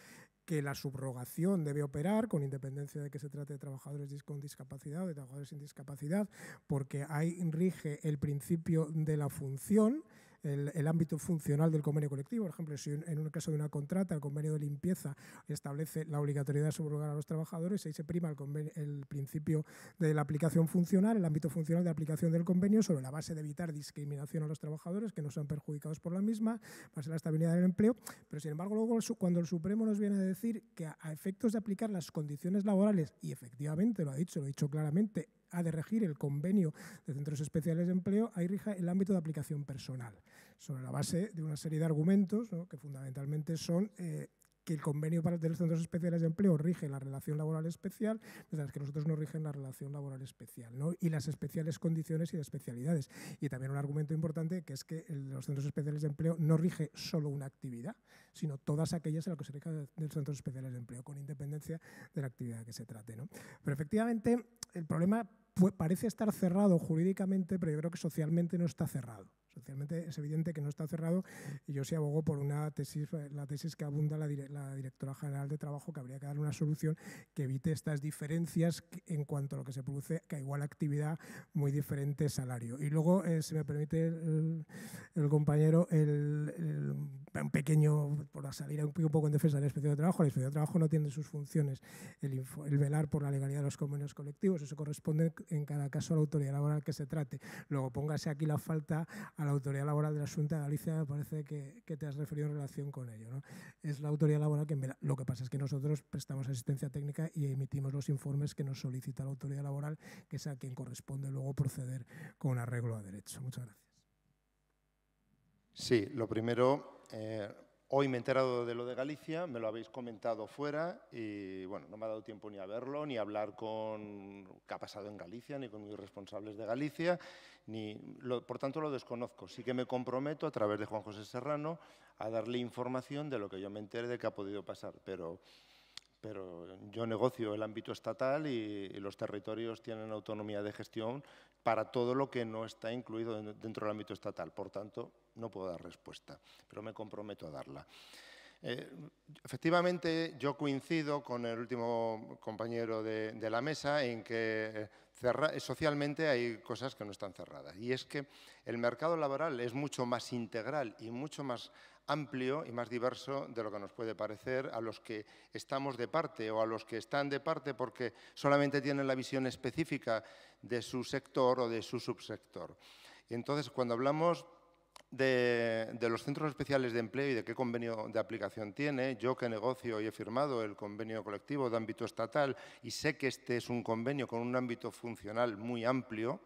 que la subrogación debe operar con independencia de que se trate de trabajadores con discapacidad o de trabajadores sin discapacidad, porque ahí rige el principio de la función, el ámbito funcional del convenio colectivo. Por ejemplo, si en un caso de una contrata, el convenio de limpieza establece la obligatoriedad de subrogar a los trabajadores, ahí se prima el principio de la aplicación funcional, el ámbito funcional de aplicación del convenio, sobre la base de evitar discriminación a los trabajadores que no sean perjudicados por la misma, base de la estabilidad del empleo. Pero, sin embargo, luego cuando el Supremo nos viene a decir que a efectos de aplicar las condiciones laborales, y efectivamente lo ha dicho claramente, ha de regir el convenio de centros especiales de empleo, ahí rige el ámbito de aplicación personal, sobre la base de una serie de argumentos, ¿no? Que fundamentalmente son que el convenio de los centros especiales de empleo rige la relación laboral especial, mientras que nosotros no rigen la relación laboral especial, ¿no? Y las especiales condiciones y las especialidades. Y también un argumento importante, que es que los centros especiales de empleo no rige solo una actividad, sino todas aquellas en las que se rige de los centros especiales de empleo, con independencia de la actividad que se trate, ¿no? Pero efectivamente el problema parece estar cerrado jurídicamente, pero yo creo que socialmente no está cerrado. Socialmente es evidente que no está cerrado, y yo sí abogo por una tesis, la tesis que abunda la Directora General de Trabajo, que habría que darle una solución que evite estas diferencias en cuanto a lo que se produce, que a igual actividad, muy diferente salario. Y luego, si me permite el compañero, un pequeño, por salir un poco en defensa de la Inspección de Trabajo, la Inspección de Trabajo no tiene sus funciones el velar por la legalidad de los convenios colectivos, eso corresponde en cada caso a la autoridad laboral que se trate. Luego, póngase aquí la falta a la autoridad laboral de la Xunta de Galicia, me parece que te has referido en relación con ello, ¿no? Es la autoridad laboral que vela. Lo que pasa es que nosotros prestamos asistencia técnica y emitimos los informes que nos solicita la autoridad laboral, que es a quien corresponde luego proceder con un arreglo a derecho. Muchas gracias. Sí, lo primero, hoy me he enterado de lo de Galicia, me lo habéis comentado fuera y, bueno, no me ha dado tiempo ni a verlo, ni a hablar con qué ha pasado en Galicia, ni con mis responsables de Galicia, por tanto lo desconozco. Sí que me comprometo a través de Juan José Serrano a darle información de lo que yo me entere de que ha podido pasar, pero yo negocio el ámbito estatal y los territorios tienen autonomía de gestión para todo lo que no está incluido dentro del ámbito estatal. Por tanto, no puedo dar respuesta, pero me comprometo a darla. Efectivamente, yo coincido con el último compañero de la mesa en que socialmente hay cosas que no están cerradas. Y es que el mercado laboral es mucho más integral y mucho más amplio y más diverso de lo que nos puede parecer a los que estamos de parte o a los que están de parte porque solamente tienen la visión específica de su sector o de su subsector. Y entonces, cuando hablamos de los centros especiales de empleo y de qué convenio de aplicación tiene, yo que negocio y he firmado el convenio colectivo de ámbito estatal y sé que este es un convenio con un ámbito funcional muy amplio,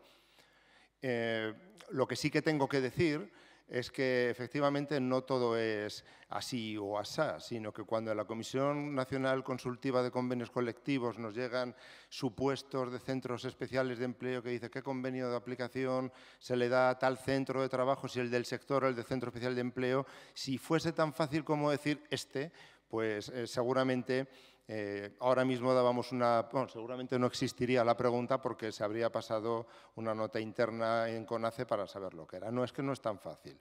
lo que sí que tengo que decir es que efectivamente no todo es así o asá, sino que cuando en la Comisión Nacional Consultiva de Convenios Colectivos nos llegan supuestos de centros especiales de empleo que dice qué convenio de aplicación se le da a tal centro de trabajo, si el del sector o el del centro especial de empleo, si fuese tan fácil como decir pues seguramente ahora mismo seguramente no existiría la pregunta porque se habría pasado una nota interna en CONACE para saber lo que era. No, es que no es tan fácil.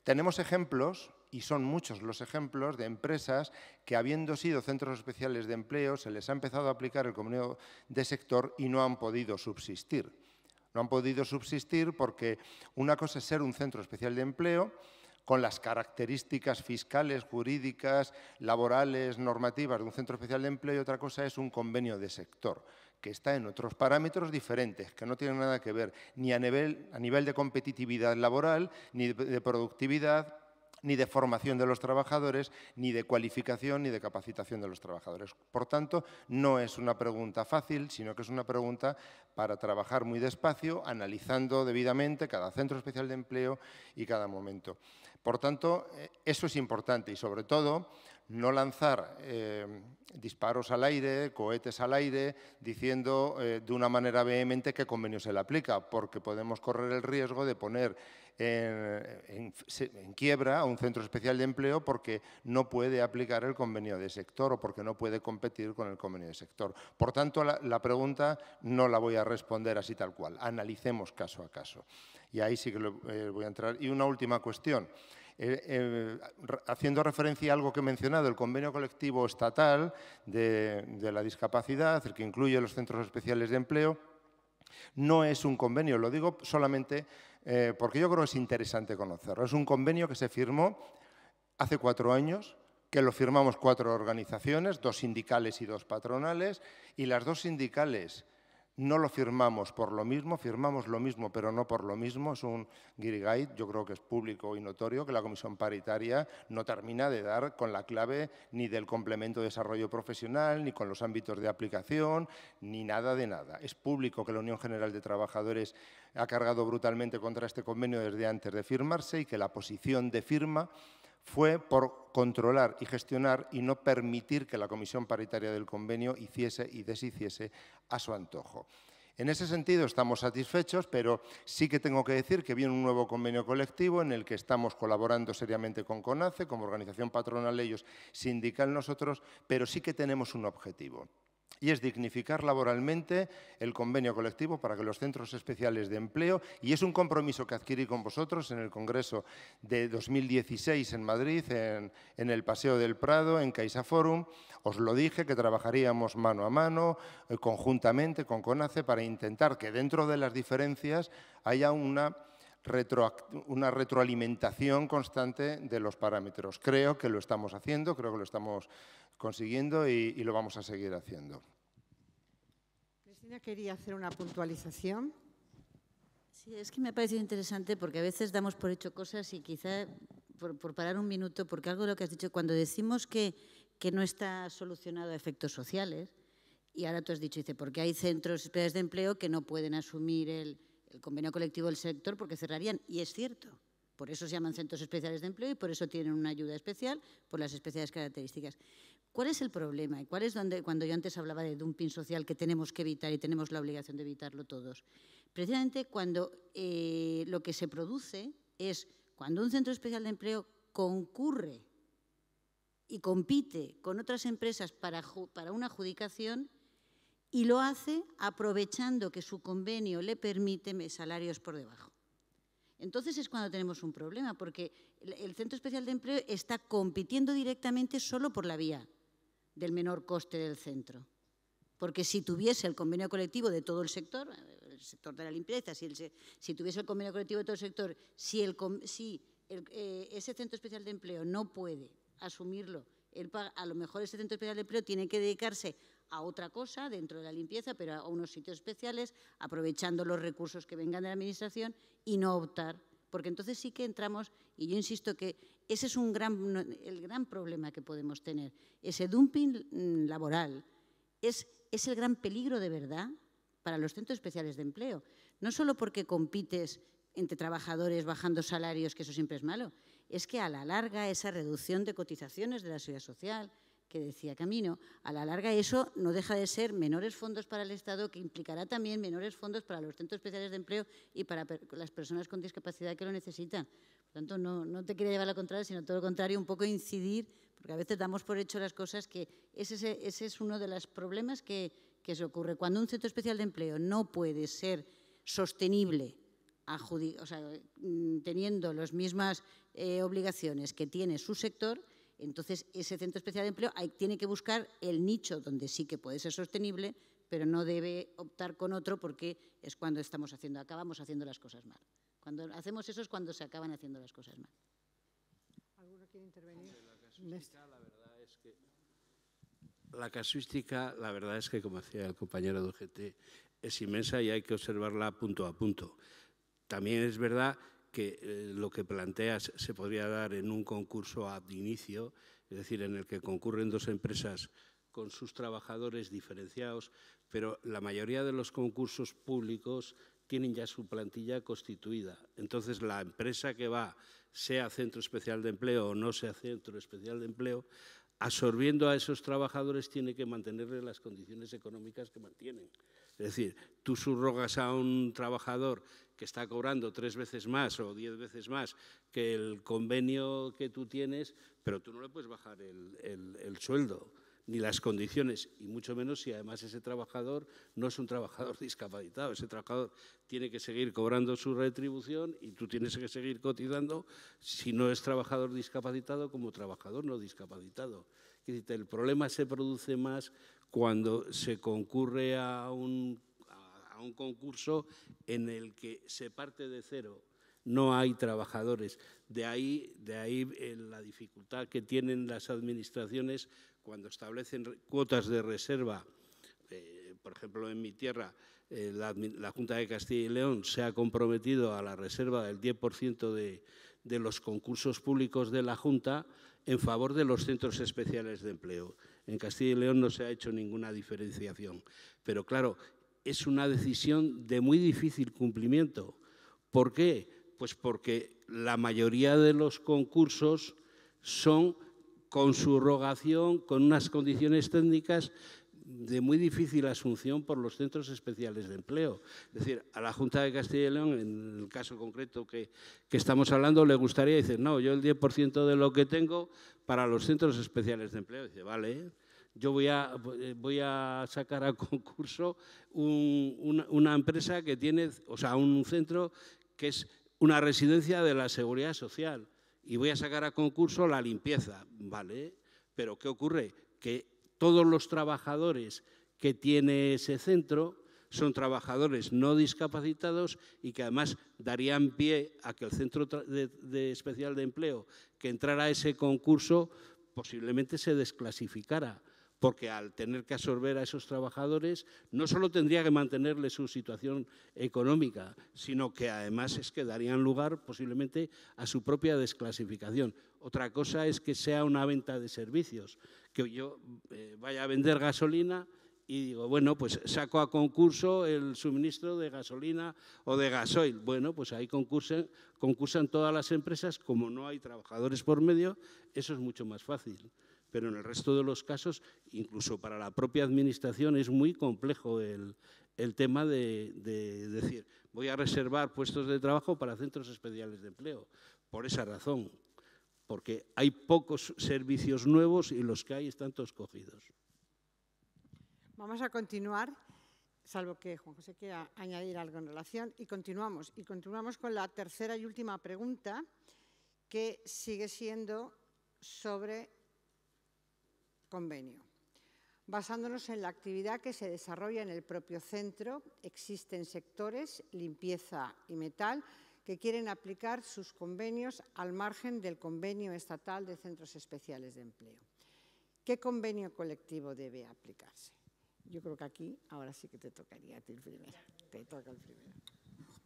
Tenemos ejemplos y son muchos los ejemplos de empresas que, habiendo sido centros especiales de empleo, se les ha empezado a aplicar el convenio de sector y no han podido subsistir. No han podido subsistir porque una cosa es ser un centro especial de empleo con las características fiscales, jurídicas, laborales, normativas de un centro especial de empleo, y otra cosa es un convenio de sector, que está en otros parámetros diferentes, que no tienen nada que ver ni a nivel de competitividad laboral, ni de productividad, ni de formación de los trabajadores, ni de cualificación, ni de capacitación de los trabajadores. Por tanto, no es una pregunta fácil, sino que es una pregunta para trabajar muy despacio, analizando debidamente cada centro especial de empleo y cada momento. Por tanto, eso es importante y, sobre todo, no lanzar disparos al aire, cohetes al aire, diciendo de una manera vehemente qué convenio se le aplica, porque podemos correr el riesgo de poner en quiebra a un centro especial de empleo porque no puede aplicar el convenio de sector o porque no puede competir con el convenio de sector. Por tanto, la pregunta no la voy a responder así tal cual. Analicemos caso a caso. Y ahí sí que voy a entrar. Y una última cuestión. Haciendo referencia a algo que he mencionado, el convenio colectivo estatal de la discapacidad, el que incluye los centros especiales de empleo, no es un convenio, lo digo solamente porque yo creo que es interesante conocerlo. Es un convenio que se firmó hace 4 años, que lo firmamos 4 organizaciones, 2 sindicales y 2 patronales, y las 2 sindicales no lo firmamos por lo mismo, firmamos lo mismo pero no por lo mismo. Es un guirigay, yo creo que es público y notorio, que la Comisión Paritaria no termina de dar con la clave ni del complemento de desarrollo profesional, ni con los ámbitos de aplicación, ni nada de nada. Es público que la Unión General de Trabajadores ha cargado brutalmente contra este convenio desde antes de firmarse y que la posición de firma fue por controlar y gestionar y no permitir que la Comisión Paritaria del Convenio hiciese y deshiciese a su antojo. En ese sentido estamos satisfechos, pero sí que tengo que decir que viene un nuevo convenio colectivo en el que estamos colaborando seriamente con CONACE, como organización patronal ellos, sindical nosotros, pero sí que tenemos un objetivo. Y es dignificar laboralmente el convenio colectivo para que los centros especiales de empleo, y es un compromiso que adquirí con vosotros en el Congreso de 2016 en Madrid, en el Paseo del Prado, en CaixaForum. Os lo dije, que trabajaríamos mano a mano, conjuntamente con CONACE, para intentar que dentro de las diferencias haya una retroalimentación constante de los parámetros. Creo que lo estamos haciendo, creo que lo estamos consiguiendo y lo vamos a seguir haciendo. Cristina quería hacer una puntualización. Sí, es que me ha parecido interesante porque a veces damos por hecho cosas y quizá, por parar un minuto, porque algo de lo que has dicho, cuando decimos que no está solucionado a efectos sociales, y ahora tú has dicho, dice, porque hay centros especiales de empleo que no pueden asumir el convenio colectivo del sector porque cerrarían, y es cierto. Por eso se llaman centros especiales de empleo y por eso tienen una ayuda especial por las especiales características. ¿Cuál es el problema? ¿Y cuál es cuando yo antes hablaba de dumping social que tenemos que evitar y tenemos la obligación de evitarlo todos? Precisamente cuando lo que se produce es cuando un centro especial de empleo concurre y compite con otras empresas para una adjudicación y lo hace aprovechando que su convenio le permite salarios por debajo. Entonces es cuando tenemos un problema, porque el Centro Especial de Empleo está compitiendo directamente solo por la vía del menor coste del centro. Porque si tuviese el convenio colectivo de todo el sector de la limpieza, si tuviese el convenio colectivo de todo el sector, si ese Centro Especial de Empleo no puede asumirlo, a lo mejor ese Centro Especial de Empleo tiene que dedicarse a otra cosa dentro de la limpieza, pero a unos sitios especiales, aprovechando los recursos que vengan de la Administración y no optar, porque entonces sí que entramos, y yo insisto que ese es el gran problema que podemos tener. Ese dumping laboral es el gran peligro de verdad para los centros especiales de empleo. No solo porque compites entre trabajadores bajando salarios, que eso siempre es malo, es que a la larga esa reducción de cotizaciones de la Seguridad Social, que decía Camino, a la larga eso no deja de ser menores fondos para el Estado, que implicará también menores fondos para los centros especiales de empleo y para las personas con discapacidad que lo necesitan. Por tanto, no te quería llevar a la contraria, sino todo lo contrario, un poco incidir, porque a veces damos por hecho las cosas, que ese es uno de los problemas que se ocurre. Cuando un centro especial de empleo no puede ser sostenible, teniendo las mismas obligaciones que tiene su sector, entonces ese centro especial de empleo tiene que buscar el nicho donde sí que puede ser sostenible, pero no debe optar con otro porque es cuando acabamos haciendo las cosas mal. Cuando hacemos eso es cuando se acaban haciendo las cosas mal. ¿Alguno quiere intervenir? La casuística, la verdad es que, como decía el compañero de UGT, es inmensa y hay que observarla punto a punto. También es verdad que lo que planteas se podría dar en un concurso ad inicio, es decir, en el que concurren dos empresas con sus trabajadores diferenciados, pero la mayoría de los concursos públicos tienen ya su plantilla constituida. Entonces, la empresa que va, sea centro especial de empleo o no sea centro especial de empleo, absorbiendo a esos trabajadores tiene que mantenerles las condiciones económicas que mantienen. Es decir, tú subrogas a un trabajador que está cobrando 3 veces más o 10 veces más que el convenio que tú tienes, pero tú no le puedes bajar el sueldo ni las condiciones, y mucho menos si además ese trabajador no es un trabajador discapacitado. Ese trabajador tiene que seguir cobrando su retribución y tú tienes que seguir cotizando si no es trabajador discapacitado como trabajador no discapacitado. Es decir, el problema se produce más cuando se concurre a un concurso en el que se parte de cero. No hay trabajadores. De ahí la dificultad que tienen las administraciones cuando establecen cuotas de reserva. Por ejemplo, en mi tierra, la Junta de Castilla y León se ha comprometido a la reserva del 10% de los concursos públicos de la Junta en favor de los centros especiales de empleo. En Castilla y León no se ha hecho ninguna diferenciación. Pero, claro, es una decisión de muy difícil cumplimiento. ¿Por qué? Pues porque la mayoría de los concursos son con subrogación, con unas condiciones técnicas de muy difícil asunción por los centros especiales de empleo. Es decir, a la Junta de Castilla y León, en el caso concreto que estamos hablando, le gustaría decir, no, yo el 10% de lo que tengo para los centros especiales de empleo. Dice, vale, yo voy a sacar a concurso una empresa que tiene, o sea, un centro que es una residencia de la Seguridad Social y voy a sacar a concurso la limpieza, ¿vale? Pero ¿qué ocurre? Que todos los trabajadores que tiene ese centro son trabajadores no discapacitados y que además darían pie a que el Centro Especial de Empleo que entrara a ese concurso posiblemente se desclasificara, porque al tener que absorber a esos trabajadores no solo tendría que mantenerles su situación económica, sino que además es que darían lugar posiblemente a su propia desclasificación. Otra cosa es que sea una venta de servicios, que yo vaya a vender gasolina y digo, bueno, pues saco a concurso el suministro de gasolina o de gasoil. Bueno, pues ahí concursan todas las empresas, como no hay trabajadores por medio, eso es mucho más fácil. Pero en el resto de los casos, incluso para la propia administración, es muy complejo el tema de decir, voy a reservar puestos de trabajo para centros especiales de empleo. Por esa razón, porque hay pocos servicios nuevos y los que hay están todos cogidos. Vamos a continuar, salvo que Juan José quiera añadir algo en relación, y continuamos con la tercera y última pregunta, que sigue siendo sobre convenio. Basándonos en la actividad que se desarrolla en el propio centro, existen sectores, limpieza y metal, que quieren aplicar sus convenios al margen del convenio estatal de centros especiales de empleo. ¿Qué convenio colectivo debe aplicarse? Yo creo que aquí ahora sí que te tocaría a ti el primero. Te toca el primero.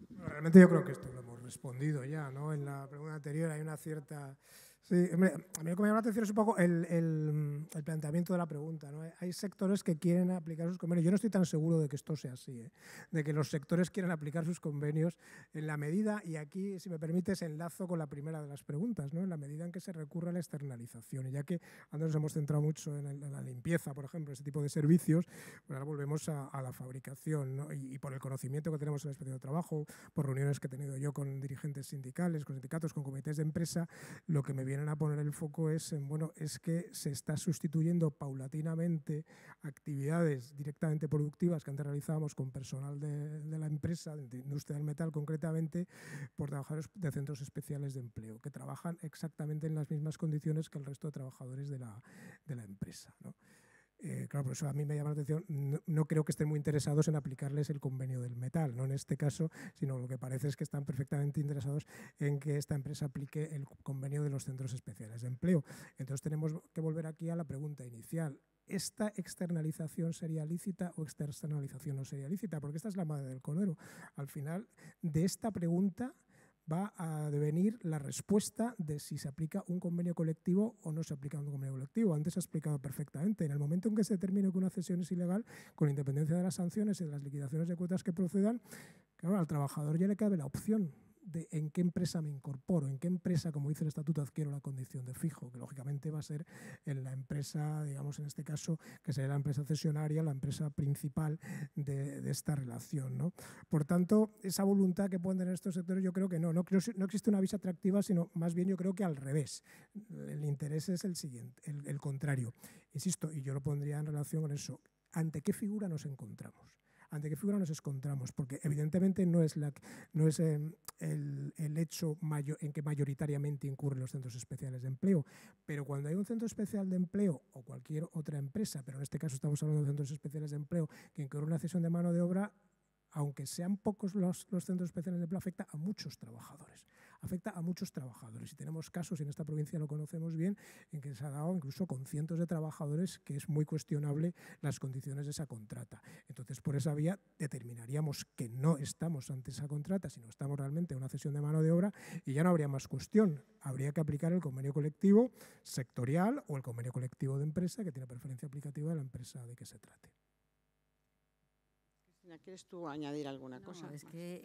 Bueno, realmente yo creo que esto lo hemos respondido ya, ¿no? En la pregunta anterior hay una cierta... Sí, hombre, a mí lo que me llama la atención es un poco el planteamiento de la pregunta, ¿no? Hay sectores que quieren aplicar sus convenios. Yo no estoy tan seguro de que esto sea así, de que los sectores quieran aplicar sus convenios en la medida, y aquí, si me permites, enlazo con la primera de las preguntas, ¿no? En la medida en que se recurre a la externalización. Y ya que antes nos hemos centrado mucho en la limpieza, por ejemplo, ese tipo de servicios, pues ahora volvemos a la fabricación, ¿no? Y por el conocimiento que tenemos en la inspección de trabajo, por reuniones que he tenido yo con dirigentes sindicales, con sindicatos, con comités de empresa, lo que me viene vienen a poner el foco es en, bueno, es que se está sustituyendo paulatinamente actividades directamente productivas que antes realizábamos con personal de la empresa, de industria del metal concretamente, por trabajadores de centros especiales de empleo, que trabajan exactamente en las mismas condiciones que el resto de trabajadores de la empresa, ¿no? Claro, por eso a mí me llama la atención, no creo que estén muy interesados en aplicarles el convenio del metal, no en este caso, sino lo que parece es que están perfectamente interesados en que esta empresa aplique el convenio de los centros especiales de empleo. Entonces tenemos que volver aquí a la pregunta inicial. ¿Esta externalización sería lícita o externalización no sería lícita? Porque esta es la madre del cordero. Al final de esta pregunta va a devenir la respuesta de si se aplica un convenio colectivo o no se aplica un convenio colectivo. Antes se ha explicado perfectamente. En el momento en que se determine que una cesión es ilegal, con independencia de las sanciones y de las liquidaciones de cuotas que procedan, claro, al trabajador ya le cabe la opción de en qué empresa me incorporo, en qué empresa, como dice el estatuto, adquiero la condición de fijo, que lógicamente va a ser en la empresa, digamos en este caso, que sería la empresa cesionaria, la empresa principal de esta relación, ¿no? Por tanto, esa voluntad que pueden tener estos sectores, yo creo que no existe una visa atractiva, sino más bien yo creo que al revés. El interés es el siguiente, el contrario. Insisto, y yo lo pondría en relación con eso. ¿Ante qué figura nos encontramos? ¿Ante qué figura nos encontramos? Porque evidentemente no es el hecho en que mayoritariamente incurren los centros especiales de empleo, pero cuando hay un centro especial de empleo o cualquier otra empresa, pero en este caso estamos hablando de centros especiales de empleo que incurren una cesión de mano de obra, aunque sean pocos los centros especiales de empleo, afecta a muchos trabajadores. Afecta a muchos trabajadores. Y tenemos casos, y en esta provincia lo conocemos bien, en que se ha dado incluso con cientos de trabajadores que es muy cuestionable las condiciones de esa contrata. Entonces, por esa vía determinaríamos que no estamos ante esa contrata, sino estamos realmente en una cesión de mano de obra y ya no habría más cuestión. Habría que aplicar el convenio colectivo sectorial o el convenio colectivo de empresa que tiene preferencia aplicativa de la empresa de que se trate. ¿Quieres tú añadir alguna cosa? No, es que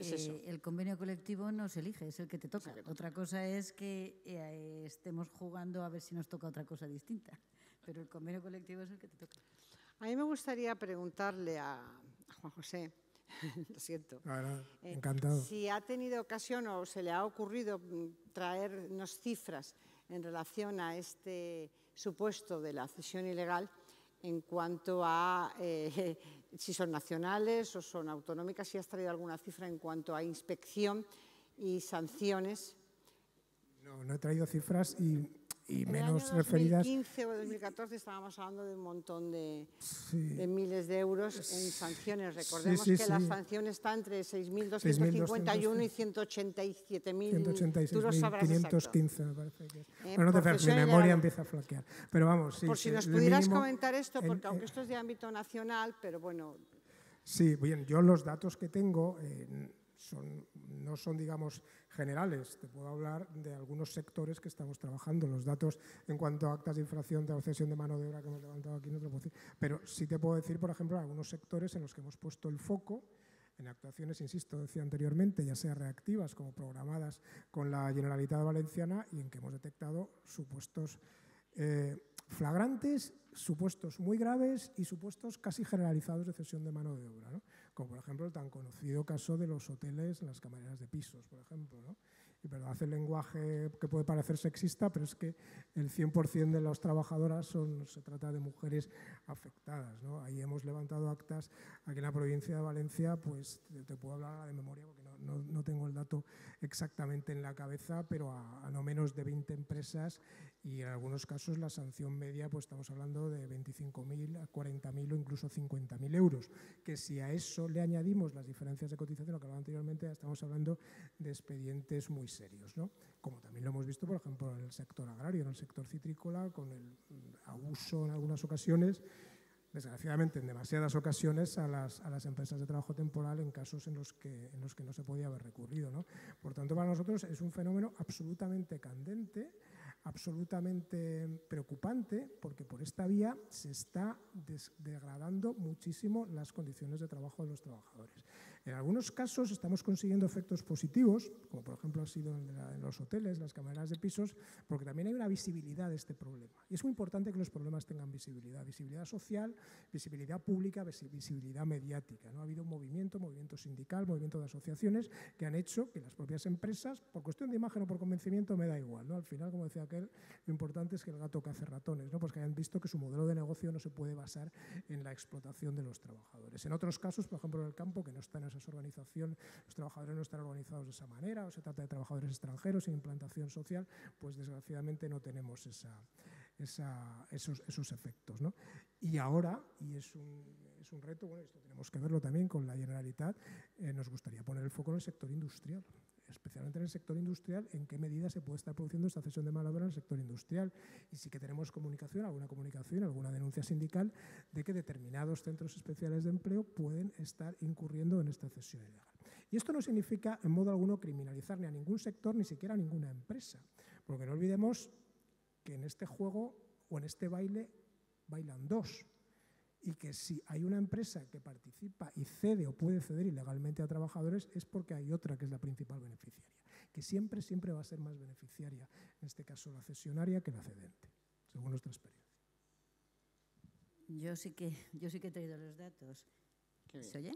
el convenio colectivo no se elige, es el que te toca. Otra cosa es que estemos jugando a ver si nos toca otra cosa distinta, pero el convenio colectivo es el que te toca. A mí me gustaría preguntarle a Juan José, lo siento, encantado. Si ha tenido ocasión o se le ha ocurrido traernos cifras en relación a este supuesto de la cesión ilegal, en cuanto a si son nacionales o son autonómicas, si has traído alguna cifra en cuanto a inspección y sanciones. No he traído cifras y menos en el año referidas. En 2015 o 2014 estábamos hablando de un montón de miles de euros en sanciones. Recordemos que la sanción está entre 6.251 y 187.000. Tú lo sabrás 515 me parece que es. Bueno, no te fijas, mi memoria empieza a flaquear. Pero vamos, sí. Por si nos pudieras comentar esto, porque aunque esto es de ámbito nacional, pero bueno. Sí, bien, yo los datos que tengo no son, digamos, generales. Te puedo hablar de algunos sectores que estamos trabajando. Los datos en cuanto a actas de infracción de cesión de mano de obra que hemos levantado aquí no te lo puedo decir. Pero sí te puedo decir, por ejemplo, algunos sectores en los que hemos puesto el foco en actuaciones, insisto, decía anteriormente, ya sea reactivas como programadas con la Generalitat Valenciana y en que hemos detectado supuestos flagrantes, supuestos muy graves y supuestos casi generalizados de cesión de mano de obra, ¿no? Como por ejemplo el tan conocido caso de los hoteles en las camareras de pisos, por ejemplo, ¿no? Y perdón, el lenguaje que puede parecer sexista, pero es que el 100% de las trabajadoras se trata de mujeres afectadas, ¿no? Ahí hemos levantado actas, aquí en la provincia de Valencia, pues te puedo hablar de memoria porque no tengo el dato exactamente en la cabeza, pero a no menos de 20 empresas y en algunos casos la sanción media, pues estamos hablando de 25.000 a 40.000 o incluso 50.000 euros, que si a eso le añadimos las diferencias de cotización, lo que hablaba anteriormente, estamos hablando de expedientes muy serios, ¿no? Como también lo hemos visto, por ejemplo, en el sector agrario, en el sector citrícola, con el abuso en algunas ocasiones, desgraciadamente en demasiadas ocasiones, a las empresas de trabajo temporal en casos en los que no se podía haber recurrido, ¿no? Por tanto, para nosotros es un fenómeno absolutamente candente, absolutamente preocupante, porque por esta vía se está degradando muchísimo las condiciones de trabajo de los trabajadores. En algunos casos estamos consiguiendo efectos positivos, como por ejemplo ha sido en los hoteles, las camareras de pisos, porque también hay una visibilidad de este problema. Y es muy importante que los problemas tengan visibilidad. Visibilidad social, visibilidad pública, visibilidad mediática, ¿no? Ha habido un movimiento sindical, movimiento de asociaciones que han hecho que las propias empresas, por cuestión de imagen o por convencimiento, me da igual, ¿no? Al final, como decía aquel, lo importante es que el gato cace ratones, ¿no? Pues que hayan visto que su modelo de negocio no se puede basar en la explotación de los trabajadores. En otros casos, por ejemplo en el campo, que no está en esas organizaciones, los trabajadores no están organizados de esa manera, o se trata de trabajadores extranjeros sin implantación social, pues desgraciadamente no tenemos esos efectos, ¿no? Y ahora, y es un reto, bueno, esto tenemos que verlo también con la Generalitat, nos gustaría poner el foco en el sector industrial, especialmente en el sector industrial, en qué medida se puede estar produciendo esta cesión de mano de obra en el sector industrial. Y sí que tenemos alguna denuncia sindical de que determinados centros especiales de empleo pueden estar incurriendo en esta cesión ilegal. Y esto no significa en modo alguno criminalizar ni a ningún sector, ni siquiera a ninguna empresa, porque no olvidemos que en este juego o en este baile bailan dos, y que si hay una empresa que participa y cede o puede ceder ilegalmente a trabajadores es porque hay otra que es la principal beneficiaria, que siempre va a ser más beneficiaria, en este caso la cesionaria, que la cedente, según nuestra experiencia. Yo sí que he traído los datos. ¿Se oye?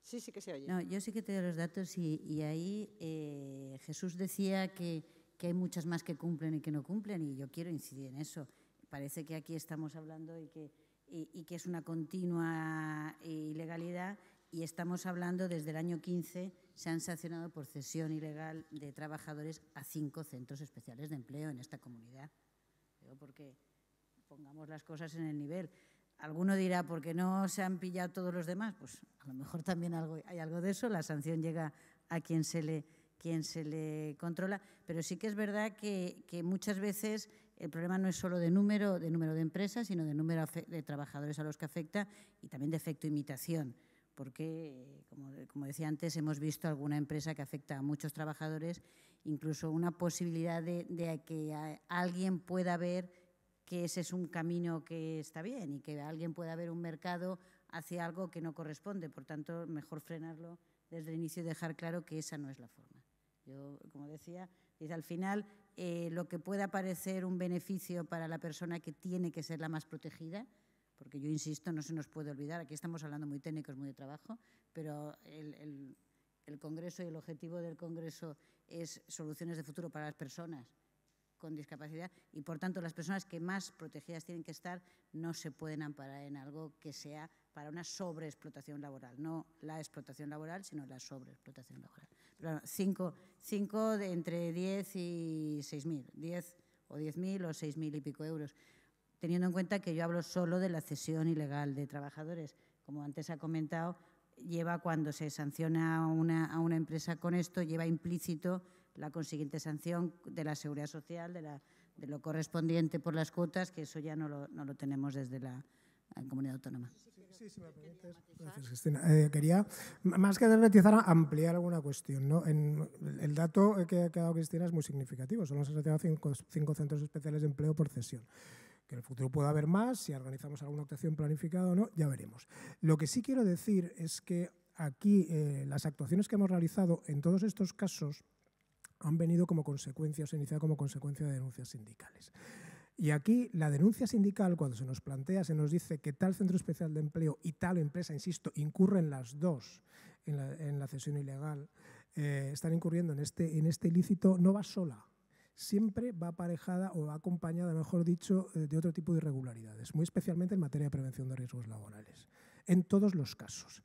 Sí, sí que se oye. No, yo sí que he traído los datos y ahí Jesús decía que hay muchas más que cumplen y que no cumplen, y yo quiero incidir en eso. Parece que aquí estamos hablando y que es una continua ilegalidad, y estamos hablando desde el año 15 se han sancionado por cesión ilegal de trabajadores a 5 centros especiales de empleo en esta comunidad. Digo, porque pongamos las cosas en el nivel. Alguno dirá, ¿por qué no se han pillado todos los demás? Pues a lo mejor también hay algo de eso, la sanción llega a quien se le controla, pero sí que es verdad que muchas veces el problema no es solo de número de empresas, sino de número de trabajadores a los que afecta, y también de efecto imitación, porque, como decía antes, hemos visto alguna empresa que afecta a muchos trabajadores, incluso una posibilidad de que alguien pueda ver que ese es un camino que está bien y que alguien pueda ver un mercado hacia algo que no corresponde. Por tanto, mejor frenarlo desde el inicio y dejar claro que esa no es la forma. Yo, como decía, al final lo que pueda parecer un beneficio para la persona que tiene que ser la más protegida, porque yo insisto, no se nos puede olvidar, aquí estamos hablando muy técnicos, muy de trabajo, pero el Congreso y el objetivo del Congreso es soluciones de futuro para las personas con discapacidad, y por tanto las personas que más protegidas tienen que estar no se pueden amparar en algo que sea para una sobreexplotación laboral, no la explotación laboral, sino la sobreexplotación laboral. Pero 5 de entre 10 y 6.000, 10 o 10.000 o 6.000 y pico euros, teniendo en cuenta que yo hablo solo de la cesión ilegal de trabajadores. Como antes ha comentado, cuando se sanciona a una empresa con esto, lleva implícito la consiguiente sanción de la Seguridad Social, de lo correspondiente por las cuotas, que eso ya no lo tenemos desde la comunidad autónoma. Sí, si me permites. Gracias, Cristina. Quería, más que derretizar, ampliar alguna cuestión, ¿no? El dato que ha dado Cristina es muy significativo. Solo se han sancionado 5 centros especiales de empleo por cesión. Que en el futuro pueda haber más, si organizamos alguna actuación planificada o no, ya veremos. Lo que sí quiero decir es que aquí las actuaciones que hemos realizado en todos estos casos han venido como consecuencia, o se han iniciado como consecuencia de denuncias sindicales. Y aquí la denuncia sindical, cuando se nos plantea, se nos dice que tal centro especial de empleo y tal empresa, insisto, incurren las dos en la cesión ilegal, están incurriendo en este ilícito, no va sola. Siempre va aparejada o va acompañada, mejor dicho, de otro tipo de irregularidades, muy especialmente en materia de prevención de riesgos laborales. En todos los casos,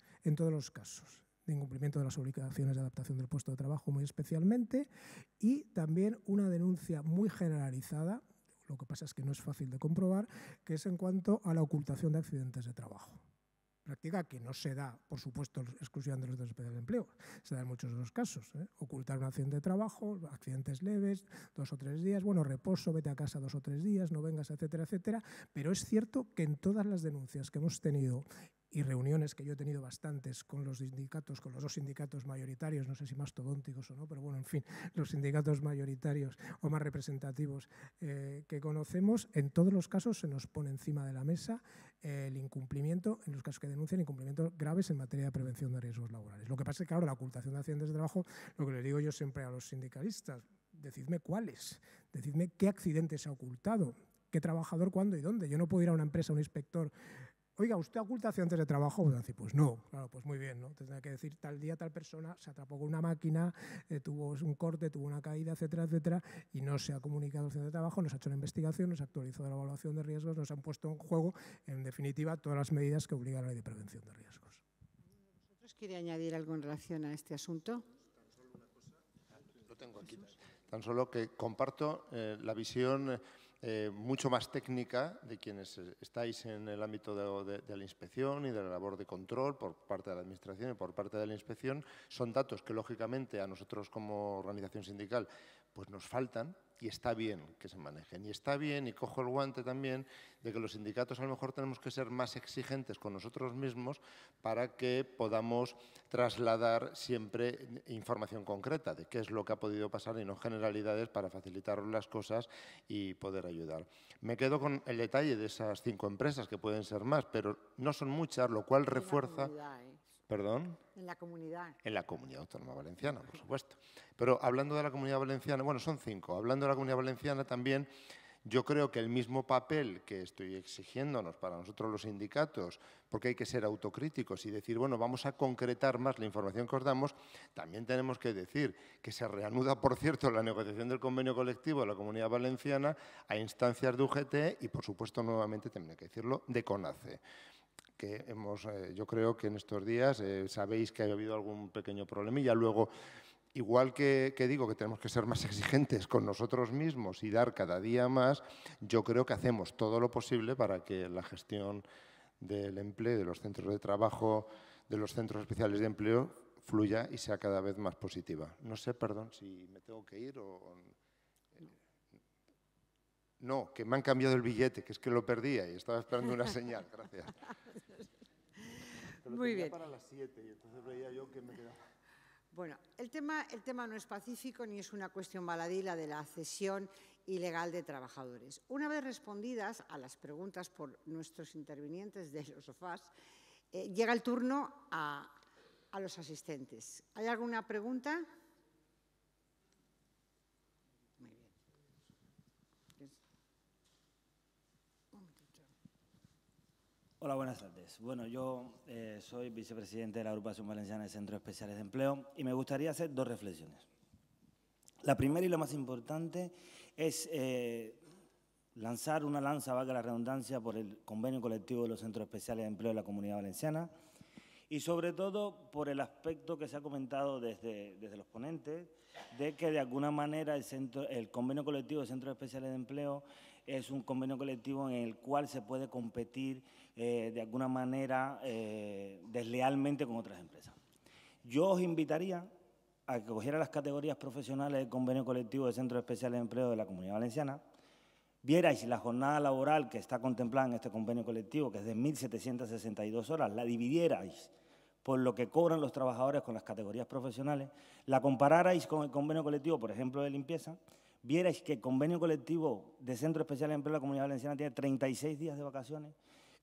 de incumplimiento de las obligaciones de adaptación del puesto de trabajo muy especialmente, y también una denuncia muy generalizada, lo que pasa es que no es fácil de comprobar, que es en cuanto a la ocultación de accidentes de trabajo. Práctica que no se da, por supuesto, exclusivamente en los centros especiales de empleo, se da en muchos de los casos. Ocultar un accidente de trabajo, accidentes leves, 2 o 3 días, bueno, reposo, vete a casa 2 o 3 días, no vengas, etcétera, etcétera. Pero es cierto que en todas las denuncias que hemos tenido, y reuniones que yo he tenido bastantes con los sindicatos, con los dos sindicatos mayoritarios, no sé si mastodónticos o no, pero bueno, en fin, los sindicatos mayoritarios o más representativos que conocemos, en todos los casos se nos pone encima de la mesa el incumplimiento, en los casos que denuncian incumplimientos graves en materia de prevención de riesgos laborales. Lo que pasa es que, claro, la ocultación de accidentes de trabajo, lo que les digo yo siempre a los sindicalistas, decidme cuáles, decidme qué accidente se ha ocultado, qué trabajador, cuándo y dónde. Yo no puedo ir a una empresa, a un inspector, oiga, ¿usted oculta accidentes de trabajo? Pues decir, pues no, claro, pues muy bien, ¿no? Tendrá que decir, tal día tal persona se atrapó con una máquina, tuvo un corte, tuvo una caída, etcétera, etcétera, y no se ha comunicado el accidente de trabajo, no se ha hecho la investigación, no se ha actualizado la evaluación de riesgos, no se han puesto en juego, en definitiva, todas las medidas que obliga la ley de prevención de riesgos. ¿Vosotros quiere añadir algo en relación a este asunto? Lo tengo aquí. Tan solo que comparto la visión mucho más técnica de quienes estáis en el ámbito de la inspección y de la labor de control por parte de la Administración y por parte de la Inspección. Son datos que, lógicamente, a nosotros como organización sindical pues nos faltan y está bien que se manejen. Y está bien, y cojo el guante también, de que los sindicatos a lo mejor tenemos que ser más exigentes con nosotros mismos para que podamos trasladar siempre información concreta de qué es lo que ha podido pasar y no generalidades para facilitar las cosas y poder ayudar. Me quedo con el detalle de esas 5 empresas, que pueden ser más, pero no son muchas, lo cual refuerza... ¿Perdón? En la comunidad. En la Comunidad Autónoma Valenciana, por supuesto. Pero hablando de la Comunidad Valenciana, bueno, son 5. Hablando de la Comunidad Valenciana también, yo creo que el mismo papel que estoy exigiéndonos para nosotros los sindicatos, porque hay que ser autocríticos y decir, bueno, vamos a concretar más la información que os damos, también tenemos que decir que se reanuda, por cierto, la negociación del convenio colectivo de la Comunidad Valenciana a instancias de UGT y, por supuesto, nuevamente, también hay que decirlo, de CONACE. Que hemos, yo creo que en estos días sabéis que ha habido algún pequeño problemilla. Luego, igual que digo que tenemos que ser más exigentes con nosotros mismos y dar cada día más, yo creo que hacemos todo lo posible para que la gestión del empleo, de los centros de trabajo, de los centros especiales de empleo, fluya y sea cada vez más positiva. No sé, perdón, si me tengo que ir o... No, que me han cambiado el billete, que es que lo perdía y estaba esperando una señal. Gracias. Muy bien. Para las 7 y entonces veía yo que me quedaba... Bueno, el tema no es pacífico ni es una cuestión baladí la de la cesión ilegal de trabajadores. Una vez respondidas a las preguntas por nuestros intervinientes de los sofás, llega el turno a los asistentes. ¿Hay alguna pregunta? Muy bien. Hola, buenas tardes. Bueno, yo soy vicepresidente de la Agrupación Valenciana de Centros Especiales de Empleo y me gustaría hacer 2 reflexiones. La primera y la más importante es lanzar una lanza, valga la redundancia, por el convenio colectivo de los Centros Especiales de Empleo de la Comunidad Valenciana y sobre todo por el aspecto que se ha comentado desde los ponentes de que de alguna manera el convenio colectivo de Centros Especiales de Empleo es un convenio colectivo en el cual se puede competir de alguna manera deslealmente con otras empresas. Yo os invitaría a que cogieran las categorías profesionales del convenio colectivo de Centros Especiales de Empleo de la Comunidad Valenciana, vierais la jornada laboral que está contemplada en este convenio colectivo, que es de 1.762 horas, la dividierais por lo que cobran los trabajadores con las categorías profesionales, la compararais con el convenio colectivo, por ejemplo, de limpieza, vierais que el convenio colectivo de Centro Especial de Empleo de la Comunidad Valenciana tiene 36 días de vacaciones,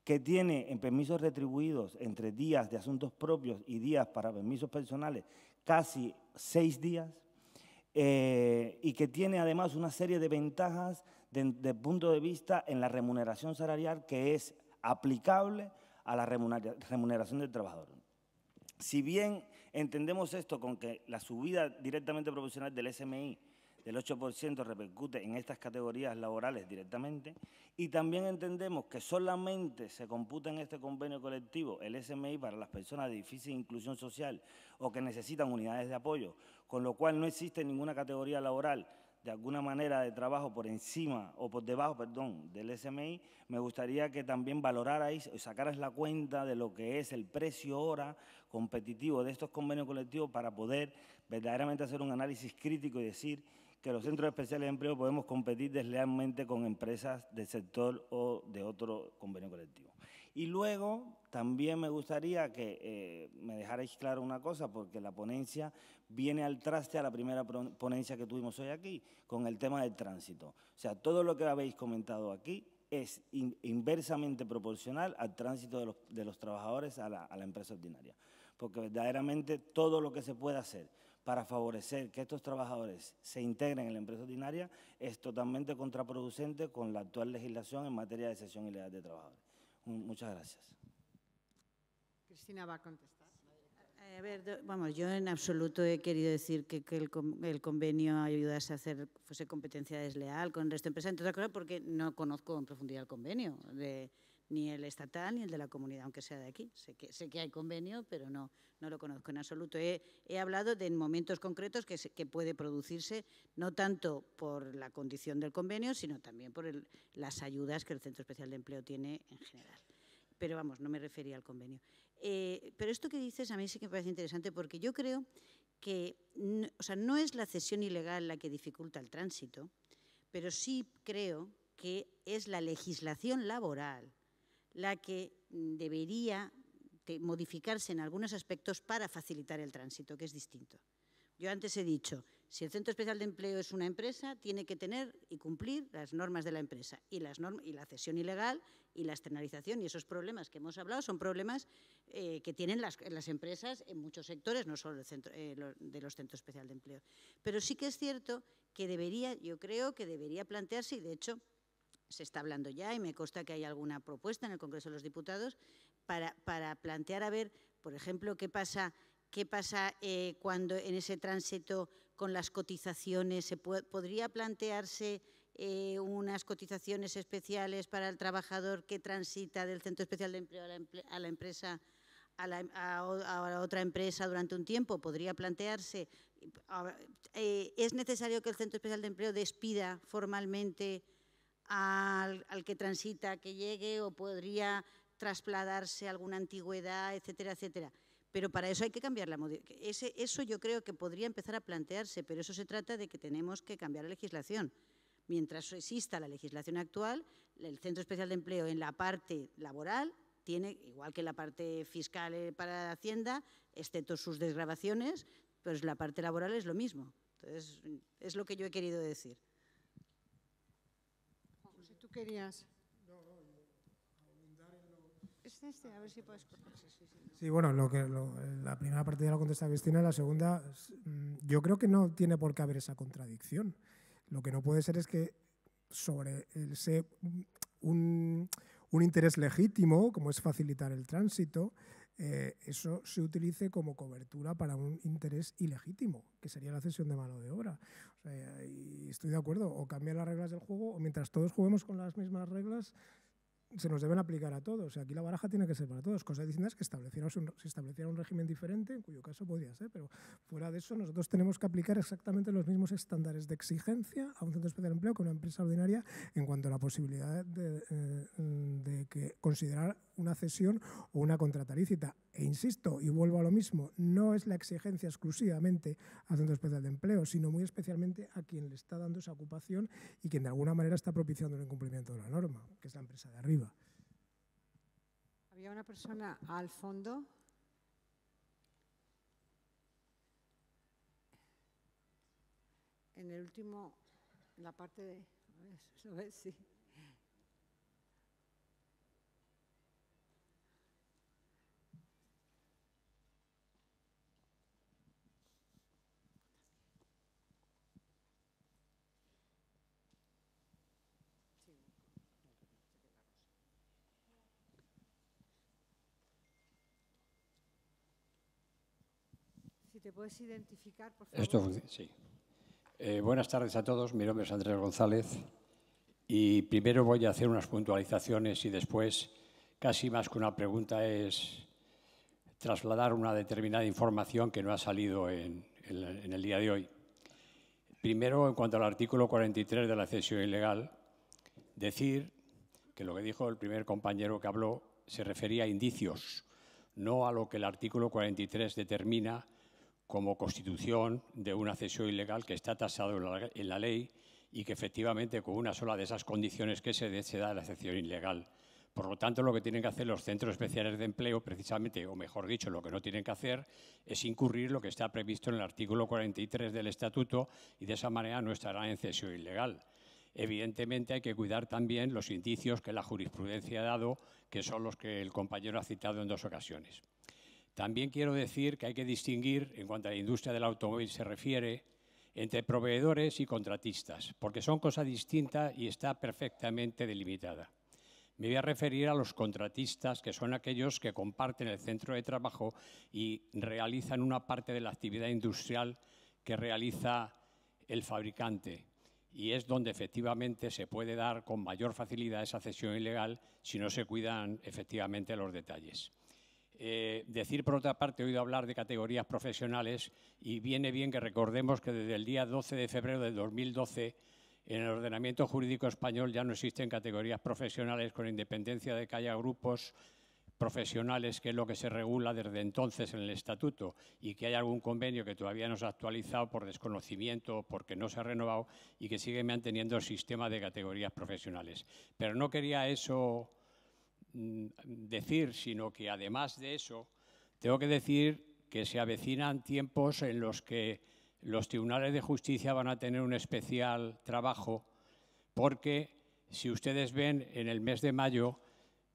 que tiene en permisos retribuidos entre días de asuntos propios y días para permisos personales casi 6 días, y que tiene además una serie de ventajas desde el punto de vista en la remuneración salarial que es aplicable a la remuneración del trabajador. Si bien entendemos esto con que la subida directamente proporcional del SMI del 8% repercute en estas categorías laborales directamente, y también entendemos que solamente se computa en este convenio colectivo el SMI para las personas de difícil inclusión social o que necesitan unidades de apoyo, con lo cual no existe ninguna categoría laboral de alguna manera de trabajo por encima o por debajo, perdón, del SMI, me gustaría que también valorarais o sacarais la cuenta de lo que es el precio hora competitivo de estos convenios colectivos para poder verdaderamente hacer un análisis crítico y decir que los centros especiales de empleo podemos competir deslealmente con empresas del sector o de otro convenio colectivo. Y luego también me gustaría que me dejarais claro una cosa, porque la ponencia viene al traste a la primera ponencia que tuvimos hoy aquí, con el tema del tránsito. O sea, todo lo que habéis comentado aquí es inversamente proporcional al tránsito de los trabajadores a la empresa ordinaria. Porque verdaderamente todo lo que se pueda hacer para favorecer que estos trabajadores se integren en la empresa ordinaria es totalmente contraproducente con la actual legislación en materia de cesión ilegal de trabajadores. Muchas gracias. Cristina va a contestar. A ver, vamos, yo en absoluto he querido decir que el convenio ayudase a hacer, fuese competencia desleal con el resto de empresas, entre otras cosas porque no conozco en profundidad el convenio, ni el estatal ni el de la comunidad, aunque sea de aquí. Sé que hay convenio, pero no lo conozco en absoluto. He hablado de momentos concretos que puede producirse, no tanto por la condición del convenio, sino también por las ayudas que el Centro Especial de Empleo tiene en general. Pero vamos, no me refería al convenio. Pero esto que dices a mí sí que me parece interesante porque yo creo que, no es la cesión ilegal la que dificulta el tránsito, pero sí creo que es la legislación laboral la que debería modificarse en algunos aspectos para facilitar el tránsito, que es distinto. Yo antes he dicho, si el Centro Especial de Empleo es una empresa, tiene que tener y cumplir las normas de la empresa y la cesión ilegal y la externalización. Y esos problemas que hemos hablado son problemas que tienen las empresas en muchos sectores, no solo de los Centros Especial de Empleo. Pero sí que es cierto que yo creo que debería plantearse, y de hecho se está hablando ya y me consta que hay alguna propuesta en el Congreso de los Diputados para plantear a ver, por ejemplo, qué pasa cuando en ese tránsito con las cotizaciones podría plantearse unas cotizaciones especiales para el trabajador que transita del Centro Especial de Empleo a la empresa, a otra empresa durante un tiempo. Podría plantearse, ¿es necesario que el Centro Especial de Empleo despida formalmente al que transita, que llegue, o podría trasladarse alguna antigüedad, etcétera, etcétera? Pero para eso hay que cambiar eso yo creo que podría empezar a plantearse, pero eso se trata de que tenemos que cambiar la legislación. Mientras exista la legislación actual, el Centro Especial de Empleo en la parte laboral tiene, igual que en la parte fiscal para Hacienda, excepto sus desgravaciones, pues la parte laboral es lo mismo. Entonces, es lo que yo he querido decir. José, ¿tú querías? A ver si puedes... Sí, bueno, la primera parte ya la contesta Cristina, la segunda, yo creo que no tiene por qué haber esa contradicción. Lo que no puede ser es que sobre un interés legítimo, como es facilitar el tránsito, eso se utilice como cobertura para un interés ilegítimo, que sería la cesión de mano de obra. O sea, y estoy de acuerdo, o cambian las reglas del juego, o mientras todos juguemos con las mismas reglas, se nos deben aplicar a todos. O sea, aquí la baraja tiene que ser para todos. Cosa distinta es que se estableciera un régimen diferente, en cuyo caso podría ser, pero fuera de eso nosotros tenemos que aplicar exactamente los mismos estándares de exigencia a un Centro Especial de Empleo que a una empresa ordinaria en cuanto a la posibilidad de que considerar una cesión o una contrata lícita. E insisto, y vuelvo a lo mismo, no es la exigencia exclusivamente al Centro Especial de Empleo, sino muy especialmente a quien le está dando esa ocupación y quien de alguna manera está propiciando el incumplimiento de la norma, que es la empresa de arriba. Había una persona al fondo. En el último, en la parte de... A ver si... Si te puedes identificar, por favor. Sí. Buenas tardes a todos. Mi nombre es Andrés González y primero voy a hacer unas puntualizaciones y después, casi más que una pregunta, es trasladar una determinada información que no ha salido en el día de hoy. Primero, en cuanto al artículo 43 de la cesión ilegal, decir que lo que dijo el primer compañero que habló se refería a indicios, no a lo que el artículo 43 determina como constitución de una cesión ilegal, que está tasado en la ley y que efectivamente con una sola de esas condiciones que se da la cesión ilegal Por lo tanto, lo que tienen que hacer los centros especiales de empleo, precisamente, o mejor dicho, lo que no tienen que hacer es incurrir lo que está previsto en el artículo 43 del Estatuto y de esa manera no estarán en cesión ilegal. Evidentemente hay que cuidar también los indicios que la jurisprudencia ha dado, que son los que el compañero ha citado en 2 ocasiones. También quiero decir que hay que distinguir, en cuanto a la industria del automóvil se refiere, entre proveedores y contratistas, porque son cosas distintas y está perfectamente delimitada. Me voy a referir a los contratistas, que son aquellos que comparten el centro de trabajo y realizan una parte de la actividad industrial que realiza el fabricante. Y es donde efectivamente se puede dar con mayor facilidad esa cesión ilegal si no se cuidan efectivamente los detalles. Decir, por otra parte, he oído hablar de categorías profesionales y viene bien que recordemos que desde el día 12 de febrero de 2012 en el ordenamiento jurídico español ya no existen categorías profesionales con independencia de que haya grupos profesionales, que es lo que se regula desde entonces en el Estatuto, y que hay algún convenio que todavía no se ha actualizado por desconocimiento o porque no se ha renovado y que sigue manteniendo el sistema de categorías profesionales. Pero no quería eso decir, sino que además de eso tengo que decir que se avecinan tiempos en los que los tribunales de justicia van a tener un especial trabajo, porque si ustedes ven, en el mes de mayo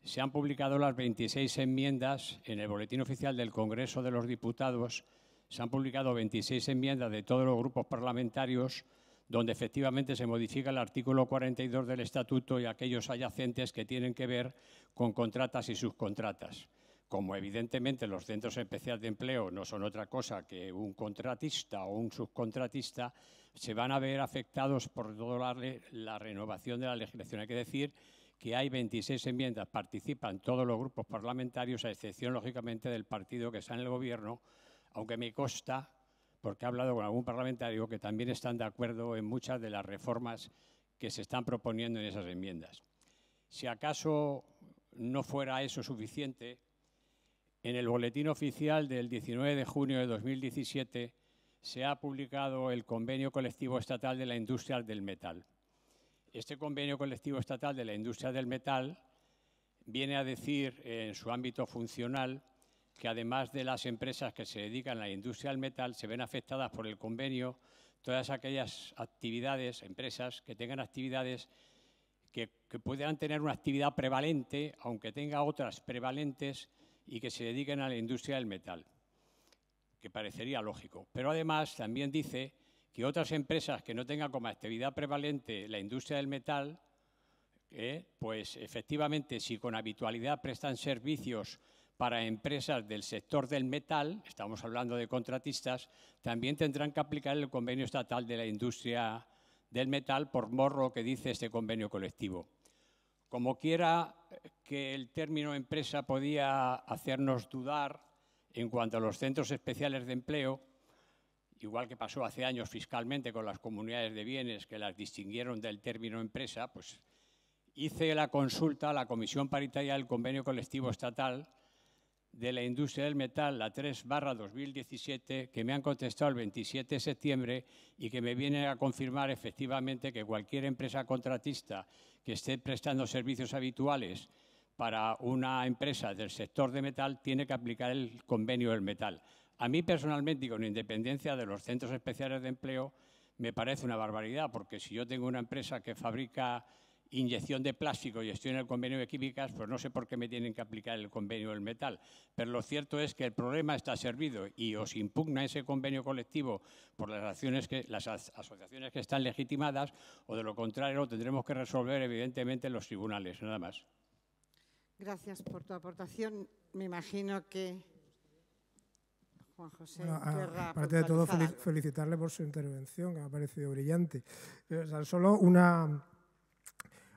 se han publicado las 26 enmiendas en el Boletín Oficial del Congreso de los Diputados. Se han publicado 26 enmiendas de todos los grupos parlamentarios donde efectivamente se modifica el artículo 42 del Estatuto y aquellos adyacentes que tienen que ver con contratas y subcontratas. Como evidentemente los centros especiales de empleo no son otra cosa que un contratista o un subcontratista, se van a ver afectados por toda la renovación de la legislación. Hay que decir que hay 26 enmiendas, participan todos los grupos parlamentarios, a excepción, lógicamente, del partido que está en el Gobierno, aunque me consta, porque he hablado con algún parlamentario, que también están de acuerdo en muchas de las reformas que se están proponiendo en esas enmiendas. Si acaso no fuera eso suficiente, en el Boletín Oficial del 19 de junio de 2017 se ha publicado el Convenio Colectivo Estatal de la Industria del Metal. Este Convenio Colectivo Estatal de la Industria del Metal viene a decir, en su ámbito funcional, que además de las empresas que se dedican a la industria del metal, se ven afectadas por el convenio todas aquellas actividades, empresas que tengan actividades que puedan tener una actividad prevalente, aunque tenga otras prevalentes, y que se dediquen a la industria del metal, que parecería lógico. Pero además también dice que otras empresas que no tengan como actividad prevalente la industria del metal, pues efectivamente si con habitualidad prestan servicios para empresas del sector del metal, estamos hablando de contratistas, también tendrán que aplicar el convenio estatal de la industria del metal por mor lo que dice este convenio colectivo. Como quiera que el término empresa podía hacernos dudar en cuanto a los centros especiales de empleo, igual que pasó hace años fiscalmente con las comunidades de bienes que las distinguieron del término empresa, pues hice la consulta a la Comisión Paritaria del Convenio Colectivo Estatal de la Industria del Metal, la 3/2017, que me han contestado el 27 de septiembre y que me viene a confirmar efectivamente que cualquier empresa contratista que esté prestando servicios habituales para una empresa del sector de metal tiene que aplicar el convenio del metal. A mí personalmente, y con independencia de los centros especiales de empleo, me parece una barbaridad, porque si yo tengo una empresa que fabrica inyección de plástico y estoy en el convenio de químicas, pues no sé por qué me tienen que aplicar el convenio del metal. Pero lo cierto es que el problema está servido y os impugna ese convenio colectivo por las asociaciones que están legitimadas, o de lo contrario lo tendremos que resolver evidentemente en los tribunales, nada más. Gracias por tu aportación. Me imagino que Juan José querrá aparte de todo, felicitarle por su intervención, que me ha parecido brillante. O sea, solo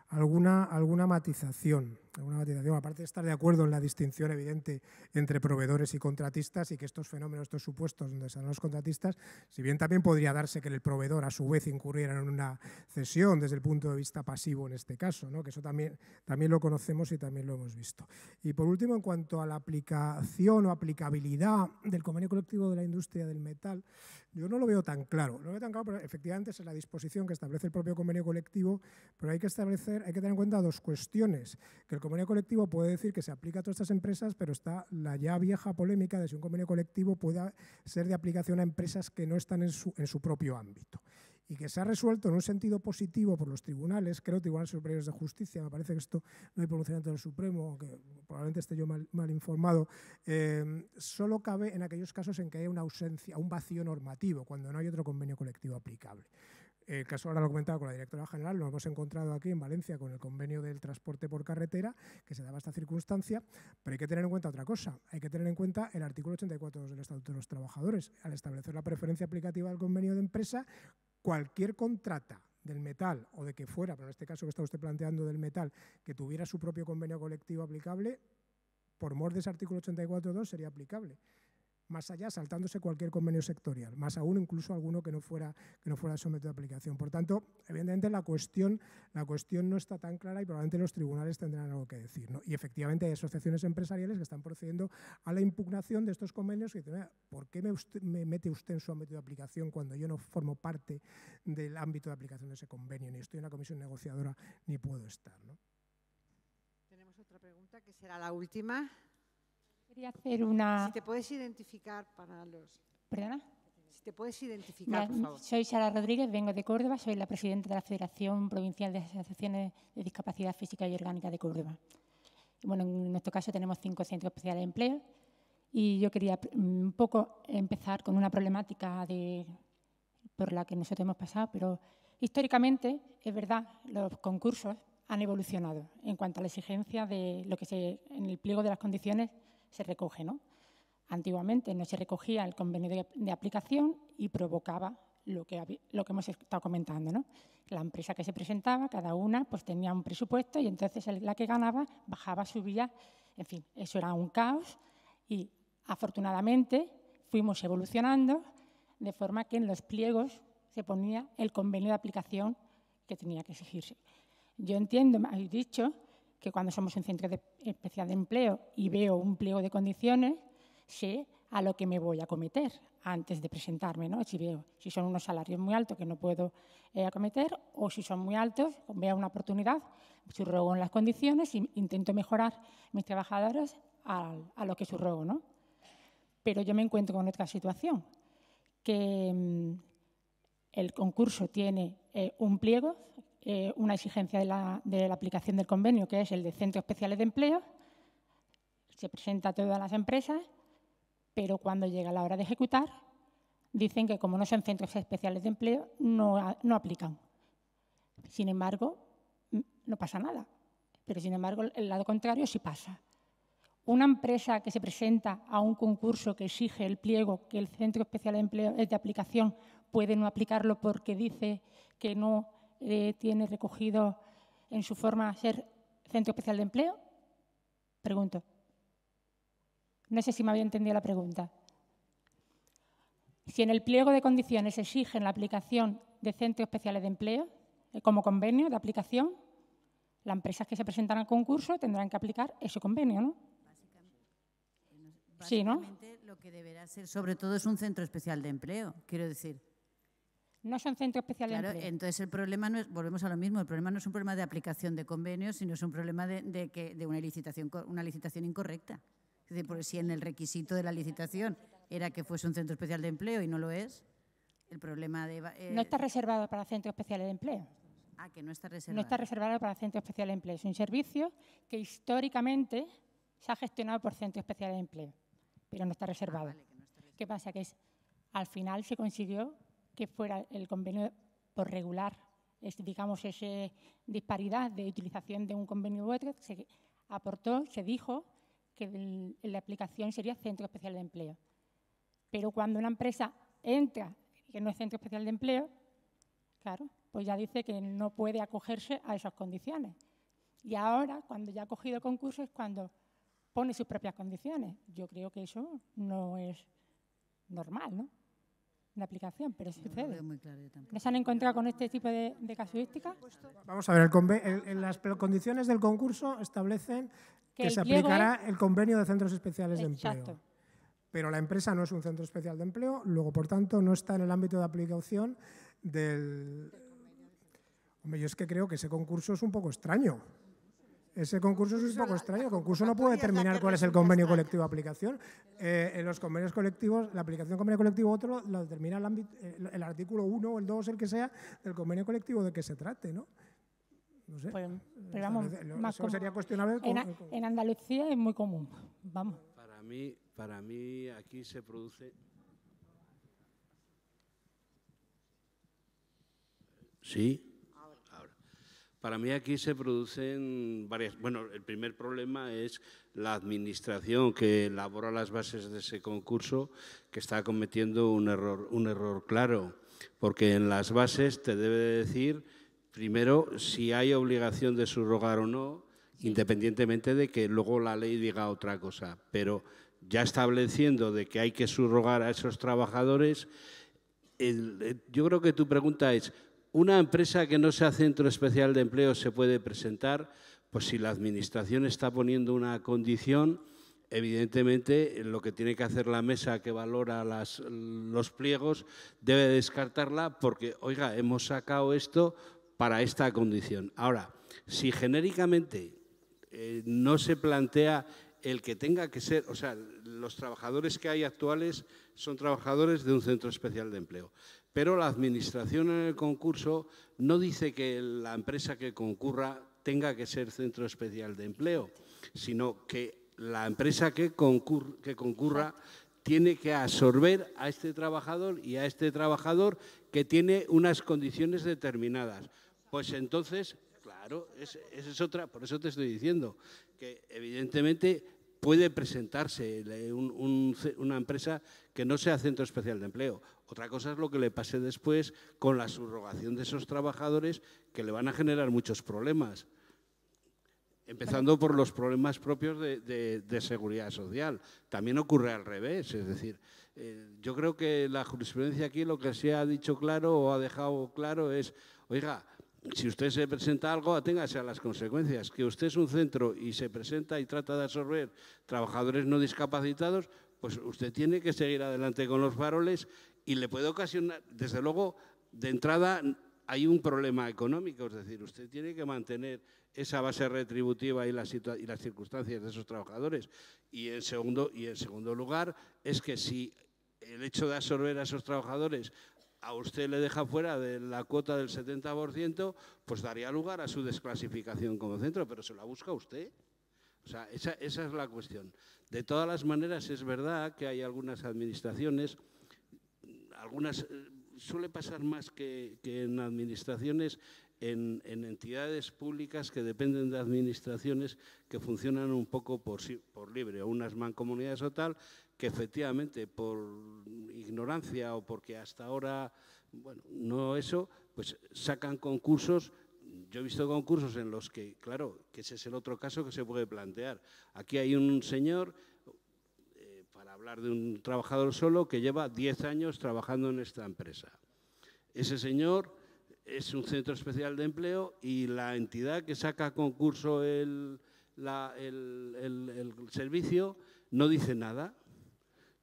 alguna matización. Aparte de estar de acuerdo en la distinción evidente entre proveedores y contratistas, y que estos fenómenos, estos supuestos donde están los contratistas, si bien también podría darse que el proveedor a su vez incurriera en una cesión desde el punto de vista pasivo en este caso, ¿no? Que eso también lo conocemos y también lo hemos visto. Y por último, en cuanto a la aplicación o aplicabilidad del convenio colectivo de la industria del metal, yo no lo veo tan claro. No lo veo tan claro, pero efectivamente es la disposición que establece el propio convenio colectivo, pero hay que tener en cuenta dos cuestiones. Que el convenio colectivo puede decir que se aplica a todas estas empresas, pero está la ya vieja polémica de si un convenio colectivo puede ser de aplicación a empresas que no están en su propio ámbito. Y que se ha resuelto en un sentido positivo por los tribunales, creo tribunales superiores de justicia, me parece que esto no hay pronunciamiento del Supremo, que probablemente esté yo mal informado, solo cabe en aquellos casos en que haya una ausencia, un vacío normativo, cuando no hay otro convenio colectivo aplicable. El caso ahora lo comentaba con la directora general, lo hemos encontrado aquí en Valencia con el convenio del transporte por carretera, que se daba esta circunstancia, pero hay que tener en cuenta otra cosa, hay que tener en cuenta el artículo 84 del Estatuto de los Trabajadores, al establecer la preferencia aplicativa del convenio de empresa. Cualquier contrata del metal o de que fuera, pero en este caso que está usted planteando del metal, que tuviera su propio convenio colectivo aplicable, por mor de ese artículo 84.2 sería aplicable. Más allá, saltándose cualquier convenio sectorial, más aún incluso alguno que no fuera sometido a aplicación. Por tanto, evidentemente la cuestión no está tan clara y probablemente los tribunales tendrán algo que decir, ¿no? Y efectivamente hay asociaciones empresariales que están procediendo a la impugnación de estos convenios y dicen, ¿por qué me mete usted en su ámbito de aplicación cuando yo no formo parte del ámbito de aplicación de ese convenio, ni estoy en una comisión negociadora, ni puedo estar, ¿no? Tenemos otra pregunta que será la última. Quería hacer una... Si te puedes identificar para los... ¿Perdona? Si te puedes identificar, por favor. Soy Sara Rodríguez, vengo de Córdoba, soy la presidenta de la Federación Provincial de Asociaciones de Discapacidad Física y Orgánica de Córdoba. Bueno, en nuestro caso tenemos 5 centros especiales de empleo y yo quería un poco empezar con una problemática por la que nosotros hemos pasado, pero históricamente, es verdad, los concursos han evolucionado en cuanto a la exigencia de lo que en el pliego de las condiciones se recoge, ¿no? Antiguamente no se recogía el convenio de aplicación y provocaba lo que hemos estado comentando, ¿no? La empresa que se presentaba, cada una pues tenía un presupuesto y entonces la que ganaba bajaba, subía, en fin, eso era un caos y afortunadamente fuimos evolucionando de forma que en los pliegos se ponía el convenio de aplicación que tenía que exigirse. Yo entiendo, me habéis dicho, que cuando somos un centro especial de empleo y veo un pliego de condiciones, sé a lo que me voy a acometer antes de presentarme, ¿no? Si son unos salarios muy altos que no puedo acometer o si son muy altos, veo una oportunidad, subrogo en las condiciones e intento mejorar mis trabajadores a lo que subrogo, ¿no? Pero yo me encuentro con otra situación, que el concurso tiene un pliego, una exigencia de la aplicación del convenio, que es el de centros especiales de empleo, se presenta a todas las empresas, pero cuando llega la hora de ejecutar, dicen que como no son centros especiales de empleo, no aplican. Sin embargo, no pasa nada, pero sin embargo, el lado contrario sí pasa. Una empresa que se presenta a un concurso que exige el pliego que el centro especial de empleo es de aplicación, puede no aplicarlo porque dice que no tiene recogido en su forma ser centro especial de empleo? Pregunto. No sé si me había entendido la pregunta. Si en el pliego de condiciones exigen la aplicación de centros especiales de empleo, como convenio de aplicación, las empresas que se presentan al concurso tendrán que aplicar ese convenio, ¿no? Sí, ¿no? Básicamente lo que deberá ser sobre todo es un centro especial de empleo, quiero decir. No son centros especiales de empleo. Claro, entonces el problema no es, volvemos a lo mismo, el problema no es un problema de aplicación de convenios, sino es un problema de una licitación incorrecta. Es decir, porque si en el requisito de la licitación era que fuese un centro especial de empleo y no lo es, el problema de... no está reservado para centros especiales de empleo. Ah, que no está reservado. No está reservado para centros especiales de empleo. Es un servicio que históricamente se ha gestionado por centros especiales de empleo, pero no está reservado. Vale, que no está reservado. ¿Qué pasa? Que al final se consiguió que fuera el convenio por regular, digamos, esa disparidad de utilización de un convenio u otro, se aportó, se dijo que la aplicación sería centro especial de empleo. Pero cuando una empresa entra, que no es centro especial de empleo, claro, pues ya dice que no puede acogerse a esas condiciones. Y ahora, cuando ya ha cogido el concurso, es cuando pone sus propias condiciones. Yo creo que eso no es normal, ¿no? Una aplicación, pero sucede. No lo veo muy claro yo tampoco. ¿No se han encontrado con este tipo de casuísticas? Vamos a ver, las condiciones del concurso establecen que se aplicará el convenio de centros especiales de empleo. Exacto. Pero la empresa no es un centro especial de empleo, luego, por tanto, no está en el ámbito de aplicación del... Hombre, yo es que creo que ese concurso es un poco extraño. Ese concurso es un poco extraño. El concurso no puede determinar cuál es el convenio colectivo de aplicación. En los convenios colectivos, la aplicación del convenio colectivo otro lo determina el artículo 1 o el 2, el que sea, del convenio colectivo de que se trate, ¿no? No sé. Pues, pero vamos, eso sería cuestionable. En Andalucía es muy común. Vamos. Para mí aquí se produce... Sí. Ahora. Para mí aquí se producen varias... Bueno, el primer problema es la administración que elabora las bases de ese concurso, que está cometiendo un error claro, porque en las bases te debe decir, primero, si hay obligación de subrogar o no, independientemente de que luego la ley diga otra cosa, pero ya estableciendo de que hay que subrogar a esos trabajadores, yo creo que tu pregunta es, ¿una empresa que no sea centro especial de empleo se puede presentar? Pues si la Administración está poniendo una condición, evidentemente lo que tiene que hacer la mesa que valora los pliegos debe descartarla porque, oiga, hemos sacado esto para esta condición. Ahora, si genéricamente no se plantea el que tenga que ser, o sea, los trabajadores que hay actuales son trabajadores de un centro especial de empleo, pero la Administración en el concurso no dice que la empresa que concurra tenga que ser centro especial de empleo, sino que la empresa que concurra tiene que absorber a este trabajador y a este trabajador que tiene unas condiciones determinadas. Pues entonces, claro, esa es otra, por eso te estoy diciendo que evidentemente puede presentarse una empresa que no sea centro especial de empleo. Otra cosa es lo que le pase después con la subrogación de esos trabajadores que le van a generar muchos problemas, empezando por los problemas propios de seguridad social. También ocurre al revés, es decir, yo creo que la jurisprudencia aquí lo que se ha dicho claro o ha dejado claro es, oiga, si usted se presenta algo, aténgase a las consecuencias. Que usted es un centro y se presenta y trata de absorber trabajadores no discapacitados, pues usted tiene que seguir adelante con los faroles y le puede ocasionar, desde luego, de entrada hay un problema económico, es decir, usted tiene que mantener esa base retributiva y las circunstancias de esos trabajadores. Y en segundo lugar, es que si el hecho de absorber a esos trabajadores a usted le deja fuera de la cuota del 70%, pues daría lugar a su desclasificación como centro, pero se la busca usted. O sea, esa es la cuestión. De todas las maneras, es verdad que hay algunas administraciones, suele pasar más que en administraciones, en entidades públicas que dependen de administraciones que funcionan un poco por libre, o unas mancomunidades o tal, que efectivamente por ignorancia o porque hasta ahora, bueno, no eso, pues sacan concursos. Yo he visto concursos en los que, claro, que ese es el otro caso que se puede plantear. Aquí hay un señor, para hablar de un trabajador solo, que lleva 10 años trabajando en esta empresa. Ese señor es un centro especial de empleo y la entidad que saca a concurso el servicio no dice nada.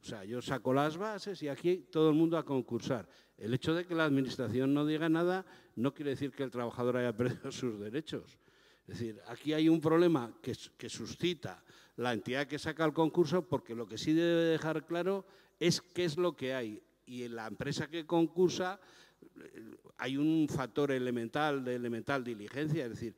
O sea, yo saco las bases y aquí todo el mundo a concursar. El hecho de que la Administración no diga nada no quiere decir que el trabajador haya perdido sus derechos. Es decir, aquí hay un problema que suscita la entidad que saca el concurso, porque lo que sí debe dejar claro es qué es lo que hay. Y en la empresa que concursa hay un factor elemental de diligencia, es decir,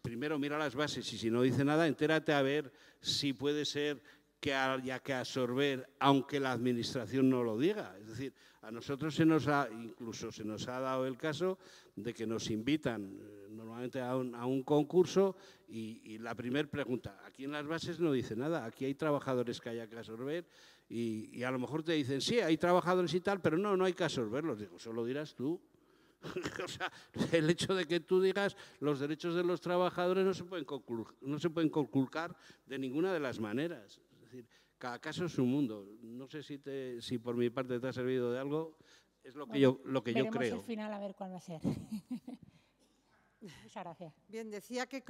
primero mira las bases y si no dice nada, entérate a ver si puede ser que haya que absorber, aunque la Administración no lo diga. Es decir, a nosotros incluso se nos ha dado el caso de que nos invitan normalmente a un concurso y la primera pregunta, aquí en las bases no dice nada, aquí hay trabajadores que haya que absorber y a lo mejor te dicen, sí, hay trabajadores y tal, pero no hay que absorberlos. Digo, eso lo dirás tú. O sea, el hecho de que tú digas los derechos de los trabajadores no se pueden conculcar de ninguna de las maneras. Es decir, cada caso es un mundo. No sé si por mi parte te ha servido de algo, es lo que yo creo. Veremos al final a ver cuál va a ser. Muchas gracias. Bien, decía que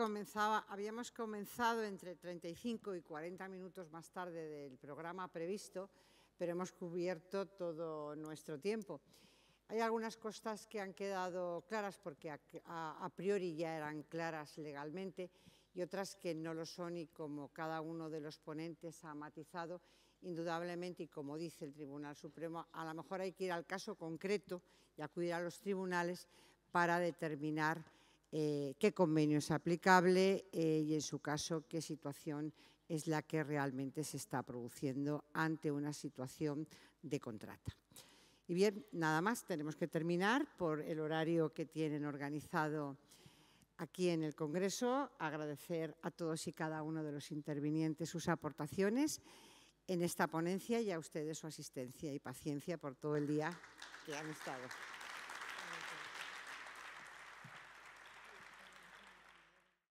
habíamos comenzado entre 35 y 40 minutos más tarde del programa previsto, pero hemos cubierto todo nuestro tiempo. Hay algunas cosas que han quedado claras porque a priori ya eran claras legalmente y y otras que no lo son, y como cada uno de los ponentes ha matizado, indudablemente, y como dice el Tribunal Supremo, a lo mejor hay que ir al caso concreto y acudir a los tribunales para determinar qué convenio es aplicable y, en su caso, qué situación es la que realmente se está produciendo ante una situación de contrata. Y bien, nada más, tenemos que terminar por el horario que tienen organizado aquí en el Congreso. Agradecer a todos y cada uno de los intervinientes sus aportaciones en esta ponencia y a ustedes su asistencia y paciencia por todo el día que han estado.